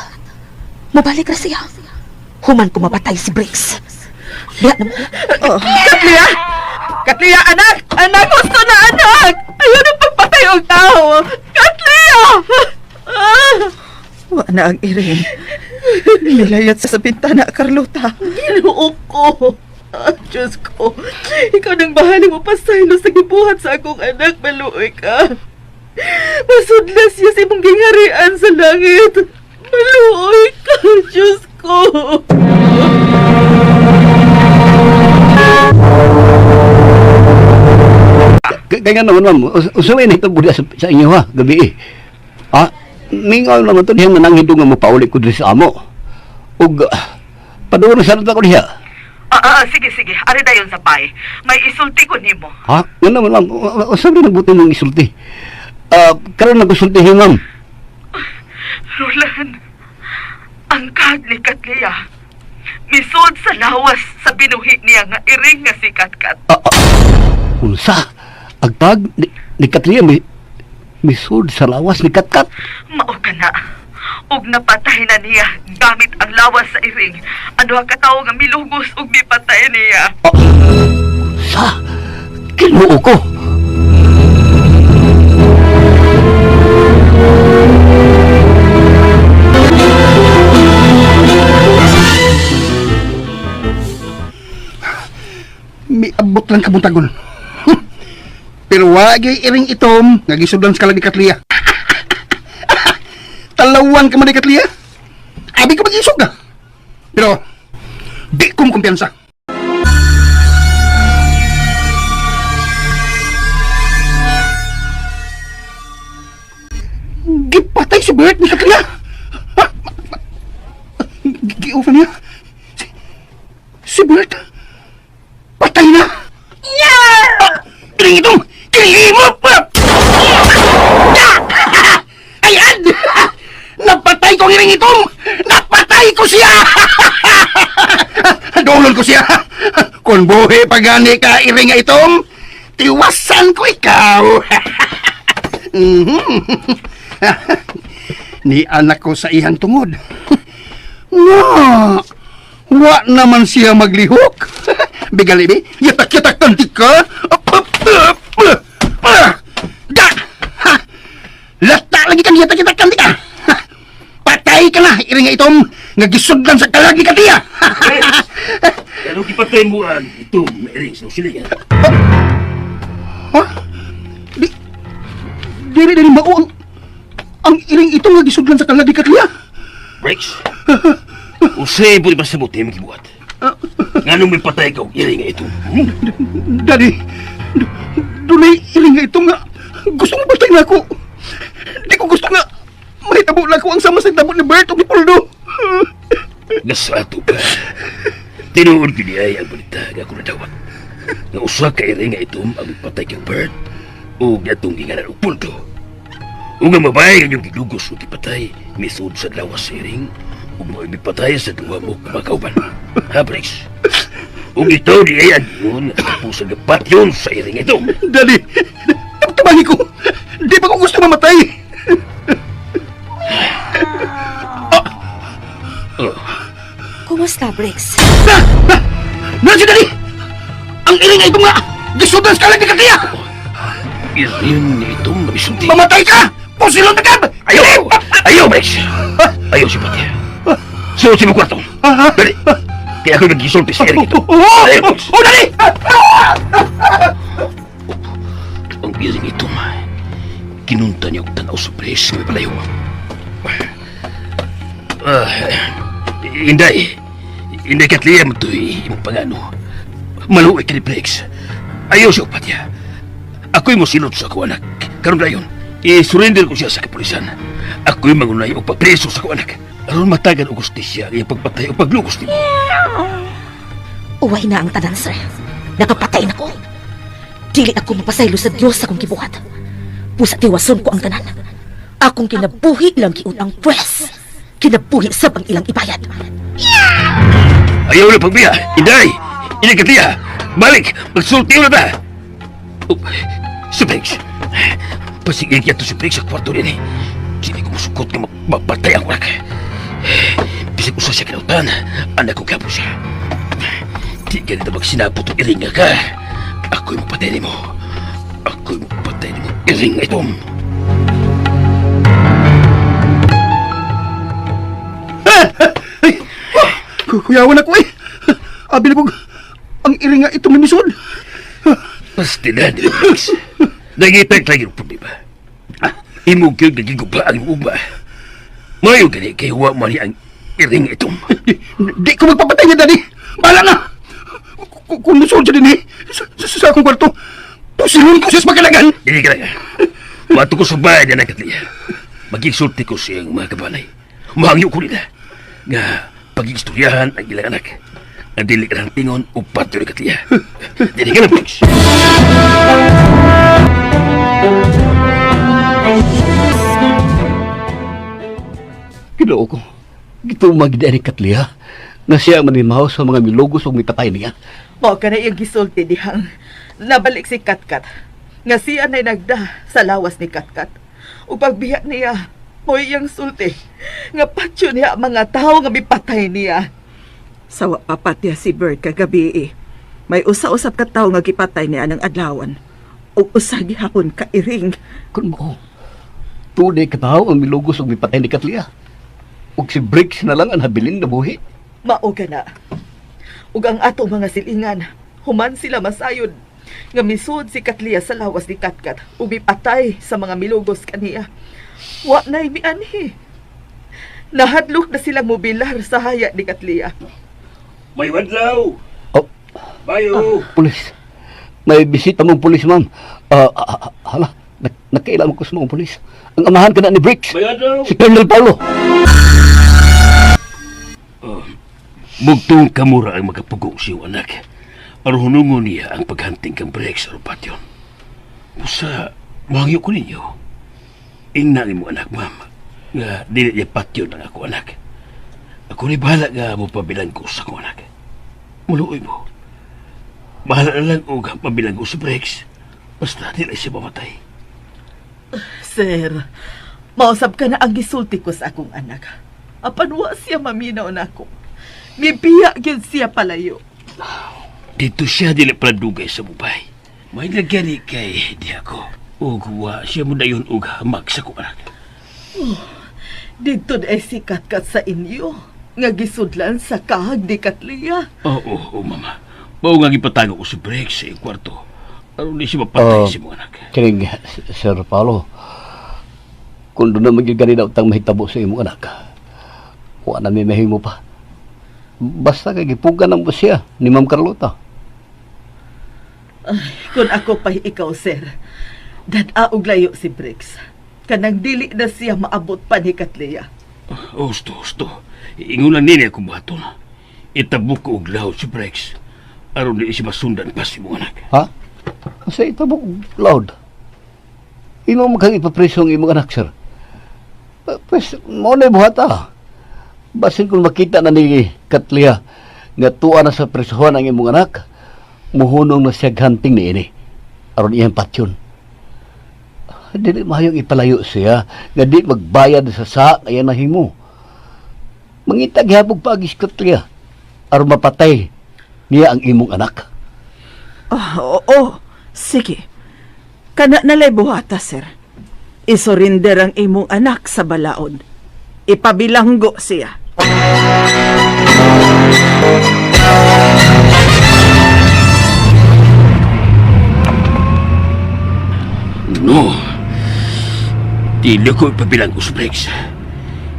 Mabalik na siya. Human ko mapatay si Briggs. Biya na mo. Katleya! Katleya, anak! Anak, gusto na, anak! Ayaw na pagpatay og tao! Katleya! Wala ang iring. Nilayat sa bintana, Carlota. Ginoo ko. Diyos ko. Ikaw nang bahala mo pasaylo sa gibuhat sa akong anak. Maluoy ka. Masudlas siya sa imong gingharian sa langit. Maluoy ka, Diyos ko. Kaya naman, ma'am, usawin na itong buda sa inyo, ha, gabi eh. Ha? Mingaw naman ito diyang nananghidong nga mapaulit ko dito sa amo. Ug, padoon sa nata ko diya. Sige. Ari dayon sa pay. May isulti ko nimo. Ha? Nga naman, ma'am, usabi na buti mong isulti. Karoon nag-usultihin, ma'am. Roland, ang kag ni Katleya, misod sa lawas sa binuhi niya nga iring nga si Katkat. Unsa? Agtag ni Katria misud sa lawas ni Katkat. Mao ka na. ug napatay na niya gamit ang lawas sa iring. Ano ka tawo nga milugos ug mipatay niya. Sa? Kinuo ko. May abot lang kabuntagon. Pero wagay iring itom, nagisudlan sa kalag ni Katlia. Talawan ka man ni Katlia. Abi ka mag-isog ka. Pero, di kong kumpiyansa. Gipatay si Bert ni Katlia. Gi-offer niya. Si Bert. Patay na! Iring itong kilimo pa! Ayan! Napatay ko ang iring itong! Napatay ko siya! Dolol ko siya! Kung buhi pagani ka iring itong, tiwasan ko ikaw! Ni anak ko sa ihang tungod. Nga! Wa naman siya maglihok. Bigalibi, yatak-yatak tantik ka. Da! Ha! Lata lagi kang yatak-yatak tantik ka. Patay ka na, iring itom. Nagisudlan sa kalag ni Katlia. Pero kipatay mo ang ito, Mering, sinusilingan. Ha? Diri mao ang iring itom nagisudlan sa kalag ni Katlia. Rex, usay po di ba sa buti yung gibuhat? Nga nung may patay ka, iring nga ito. Daddy, dunay iring nga ito nga gusto mo patay na ako. Di ko gusto nga mahitabo na ako ang sama sa tabo ni Bert o ni Poldo. Nasa ato pa. Tinuod ko niya ang balita nga ako nadawat. Nga usa ka iring nga ito ang patay kang Bert o gatong ginganan o Poldo. O nga mabay nga yung gilugos o kipatay, misod sa lawas sa iring o mo ipatay sa duwa mo kumakauban. Ha, Brex? O ito di ay yun at puso ng patyon sa iring ito. Daddy, tabangin ko. Di ba ko gusto mamatay? Kumusta, Briggs? Nancy, Daddy! Ang iring ito nga! Gisudlan sa kalag ni Katlia! Iring ni itong nabisunti. Mamatay ka! Pusilong na kab! Ayaw! Ayaw, Brex! Ayaw si Patya. Suot si mo kwarto. Dali! Kaya ako nag-isulti sa iring ito. Ayaw, Brex! Oh, Daddy! Ang iring ito, kinunta niya ang tanaw sa Brex na palayo. Inday Katlia mo ito'y imong pangano. Maluwi ka ni Brex. Ayaw siya, Patya. Ako'y mo silot sa ako, anak. Karon dayon, i-surrender ko siya sa kapulisan. Ako'y magunay o papreso sa ako, anak. Aron matagan o gustisya ang iyang pagpatay o paglugos ni mo. Uway na ang tanan, sir. Nakapatay na ko. Dili ako mapasaylo sa Diyos sa kong kibuhat. Pusa tiwason ko ang tanan. Akong kinabuhi lang giun ang press. Kinabuhi sa pang ilang ibayad. Ayaw na pagbiya! Inday! Inday Katlia! Balik! Magsulti na ta! Oh, si Briggs! Pasigil yan to si Briggs sa kwarto rin eh. Hindi ko masukot na mapatay ang warak. Bisag usa siya kinautan, anak ko kapo siya. Di ganito magsinapot o iringa ka. Ako'y mapatay mo. Ako'y mapatay mo. Iringa ito. Kuyawan ako eh. Abi na po, ang iring nga itong namisod. Pasti na, di Briggs. Nagitag lagi ng problema. Imog yung nagiguba ang uba. Mayo gani kay huwa man ang iring itong. Di ko magpapatay niya, Daddy. Bahala na. Kung nasod siya din eh, sa akong kwarto, pusilon ko siya sa magkalagan. Hindi ka lang. Mato ko sa bayan niya ng Katlia. Mag-isulti ko siyang mga kabanay. Mahangyo ko nila. Nga, pag-iistoryahan ang ilang anak. Ang dili ka ng tingon o patyo ng Katlia. Hindi ka lang, Briggs. Ginoo ko. Gito magdari Katlia na siya manimaw sa mga milogos o mitapay niya. Mao ka na iyang gisulti dihang. Nabalik si Katkat. Nga siya na'y nagda sa lawas ni Katkat. O pagbiya niya, Mo'y iyang sulti. Nga patyo niya ang mga tao nga mipatay niya. Sawa papatya si Bert kagabi eh. May usa-usap ka tao nga gipatay niya ng adlawan. O usa gihapon ka iring. Kung mo, tunay ka tao ang milugos o mipatay ni Katlia. Ug si Briggs na lang ang habilin na buhi. Mao ka na. Ug ang ato mga silingan, human sila masayod. Nga misud si Katlia sa lawas ni Katkat ug mipatay sa mga milugos kaniya. Wa na'y mianhi. Nahadlok na silang mobilar sa haya ni Katlia. May wadlaw! Oh, Bayo! pulis. May bisita mong pulis, ma'am. Hala, nakailan ko sa mga pulis. Ang amahan ka na ni Briggs. May wadlaw! Si Colonel Paulo. Mugtong kamura ang magapugong siyong anak. Arunungon niya ang paghanting kang Briggs sa patyon. Pusa, mahangyo ko ninyo. Ingnan mo anak, ma'am. Nga, dili niya patyon ang ako anak. Ako ni bahala nga mo pabilang ko sa ako anak. Muluoy mo. Bahala na lang o pabilang ko sa Briggs. Basta dili siya mamatay. Sir, mausap ka na ang gisulti ko sa akong anak. Apan wa siya maminaw na ako. Mibiya gyud siya palayo. Dito siya dili pradugay sa mubay. May nagyani kay di ako. Ug wa siya mo dayon og hamag sa ko anak. Dito ay sikat kat sa inyo. Nga gisudlan sa kahag di Katlia. Oo, mama. Mao nga gipatago ko si Briggs sa iyong kwarto. Aron di siya mapatay si mga anak. Kining, Sir Paulo, kung doon naman yung ganina utang mahitabo sa imong anak, wala na may mahimo pa. Basta kay gipugan ng siya ni Ma'am Carlota. Kung ako pa ikaw, sir, dadaog layo si Briggs. Kanang dili na siya maabot pa ni Katlia. Osto. Ingulan nini akong baton. Itabok ko og laot si Briggs. Aron di siya masundan pa si mga anak. Ha? Kasi itabok loud. Imo maghang ipapreso ang imong anak, sir. Pues, mo na buhata. Basin kung makita na ni Katlia nga tuwa na sa presohan ang imong anak, muhunong na siya ganting ni ini. Aron iyang patyon. Dili mahayong ipalayo siya nga di magbayad sa kaya nahimo. Mangita gihapog pa agis Katlia aron mapatay niya ang imong anak. Oo. Sige. Kana nalay buhata, sir. Isurinder ang imong anak sa balaod. Ipabilanggo siya. No. Dili ko ipabilang ko sa Briggs.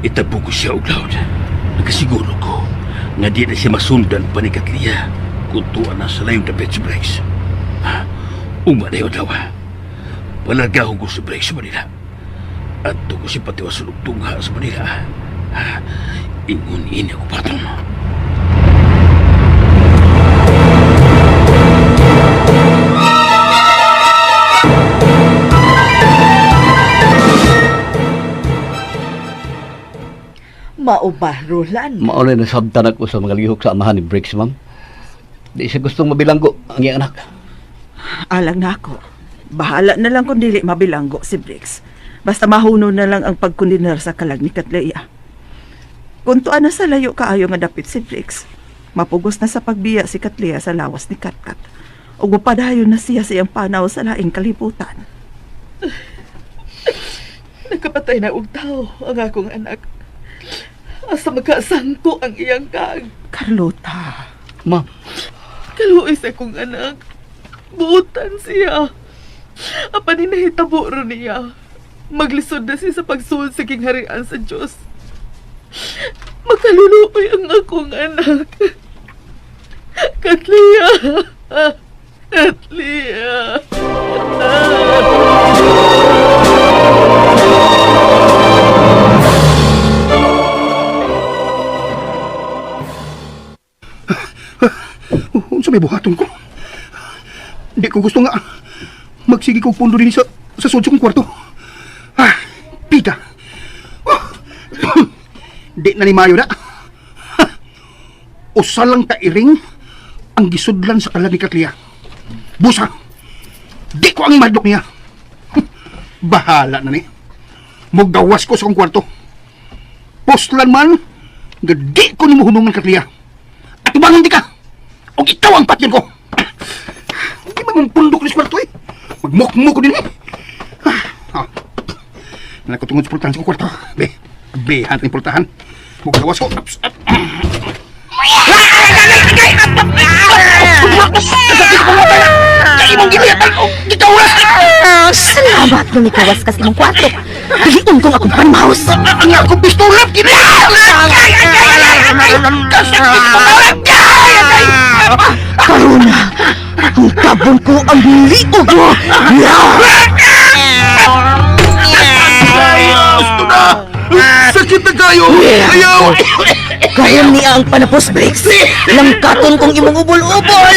Itabok ko siya og laot. Nakasiguro ko nga di na siya masundan pa ni Katlia kung tuwa na sa layong dapit si Briggs. Uma na yun dawa. Palagahon ko si Briggs sa Manila. At to ko si patiwa sa lugtunga sa Manila. Ingon ini ako patong. Mao ba, Roland? Maulay na sabtan ako sa mga lihok sa amahan ni Briggs, ma'am. Di siya gustong mabilanggo ang iyang anak. Alang na ako. Bahala na lang kung dili mabilanggo si Briggs. Basta mahuno na lang ang pagkundinar sa kalag ni Katleya. Kung tuan na sa layo kaayo nga dapit si Briggs, mapugos na sa pagbiya si Katleya sa lawas ni Katkat. O gupadayon na siya sa iyang panaw sa laing kalibutan. Nakapatay na og tao ang akong anak. Asa magkasangko ang iyang kag. Carlota. Ma'am. Kaluoy sa akong anak. Buutan siya. Apa ni nahitabo ron niya. Maglisod na siya sa pagsuod sa kingharian sa Diyos. Makaluluoy ang akong anak. Katlia. Katlia. Unsa may buhaton ko? Di ko gusto nga magsigi kong pundo din sa sudso kong kwarto. Pita. Di na ni mayo na. Usa lang ta iring ang gisudlan sa kalag ni Katlia. Busa. Di ko ang madok niya. Bahala na ni. Mugawas ko sa kong kwarto. Postlan man, gadi ko ni mo hunungan Katlia. At ubangan di ka. O ikaw ang patyon ko. Hindi man mong pundok ni kwarto eh. Magmukmuk ko din eh. Nalang ko tungod sa pultahan sa kong kwarto. Be, hantin yung pultahan. Mugawas ko. Salamat nung ikawas kasi mong kwarto. Piliin kong akong panmaus. Ang akong pistolap, kini! Karuna, ang tabon ko ang liog mo. Gusto na! Sakit na kayo! Ayaw! Kaya niya ang panapos breaks. Langkaton kong imong ubol-ubol.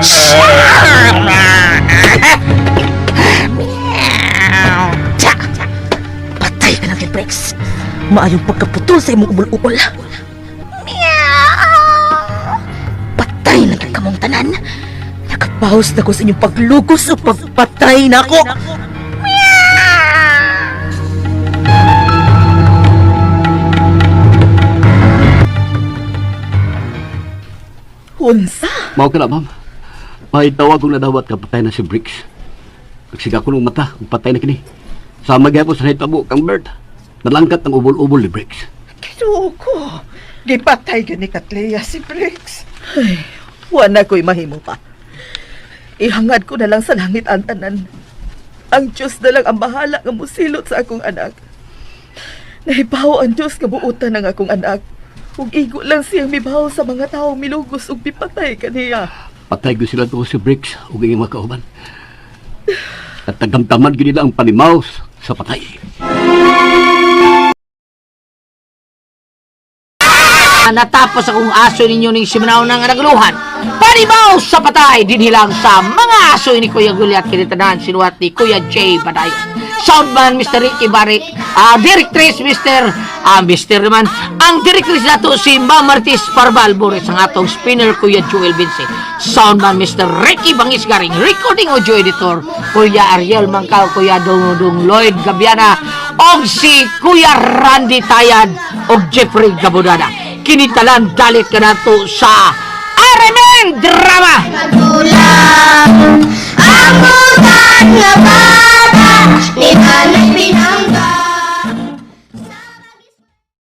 Tsa! Patay ka natin, breaks. Maayong pagkaputol sa imong ubol-ubol. Patay na ka mong tanan. Nakapaus na ko sa inyong paglugos o pagpatay na ako. Unsa? Mao ka na, ma'am. May tawag kong nadawat ka patay na si Bricks. Nagsiga ko ng mata kung patay na kini. Sama gyapon sa hitabo kang Bert. Nalangkat ng ubol-ubol ni Bricks. Kinuo ko. Gipatay gani Katleya si Briggs. Ay, wala ko'y mahimo pa. Ihangad ko na lang sa langit ang tanan. Ang Diyos na lang ang bahala nga musilot sa akong anak. Nahibaw ang Diyos nga buutan ng akong anak. Ug igo lang siyang mibaw sa mga taong milugos ug mipatay kaniya. Patay ko sila to si Bricks ug iyang mga kauban. At tagamtaman gid nila ang panimaos sa patay. Natapos akong aso ninyo ng simanao ng naguluhan. Panibaw sa patay, dinhilang sa mga aso ni Kuya Gulyat kinitanan sinuwat ni Kuya J. Badayo. Soundman, Mr. Ricky Barrett. Directress, Mr. naman. Ang directress nato si Ma'am Martis Parbalbores, ang atong spinner, Kuya Joel Vince. Soundman, Mr. Ricky Bangis Garing. Recording audio editor, Kuya Ariel Mangkaw, Kuya Dungdung Lloyd Gabiana, og si Kuya Randy Tayad, og Jeffrey Gabudada. Kinitalan dalit ka nato sa RMN Drama. Ang butan nga bata, ni Nanay Pinangga.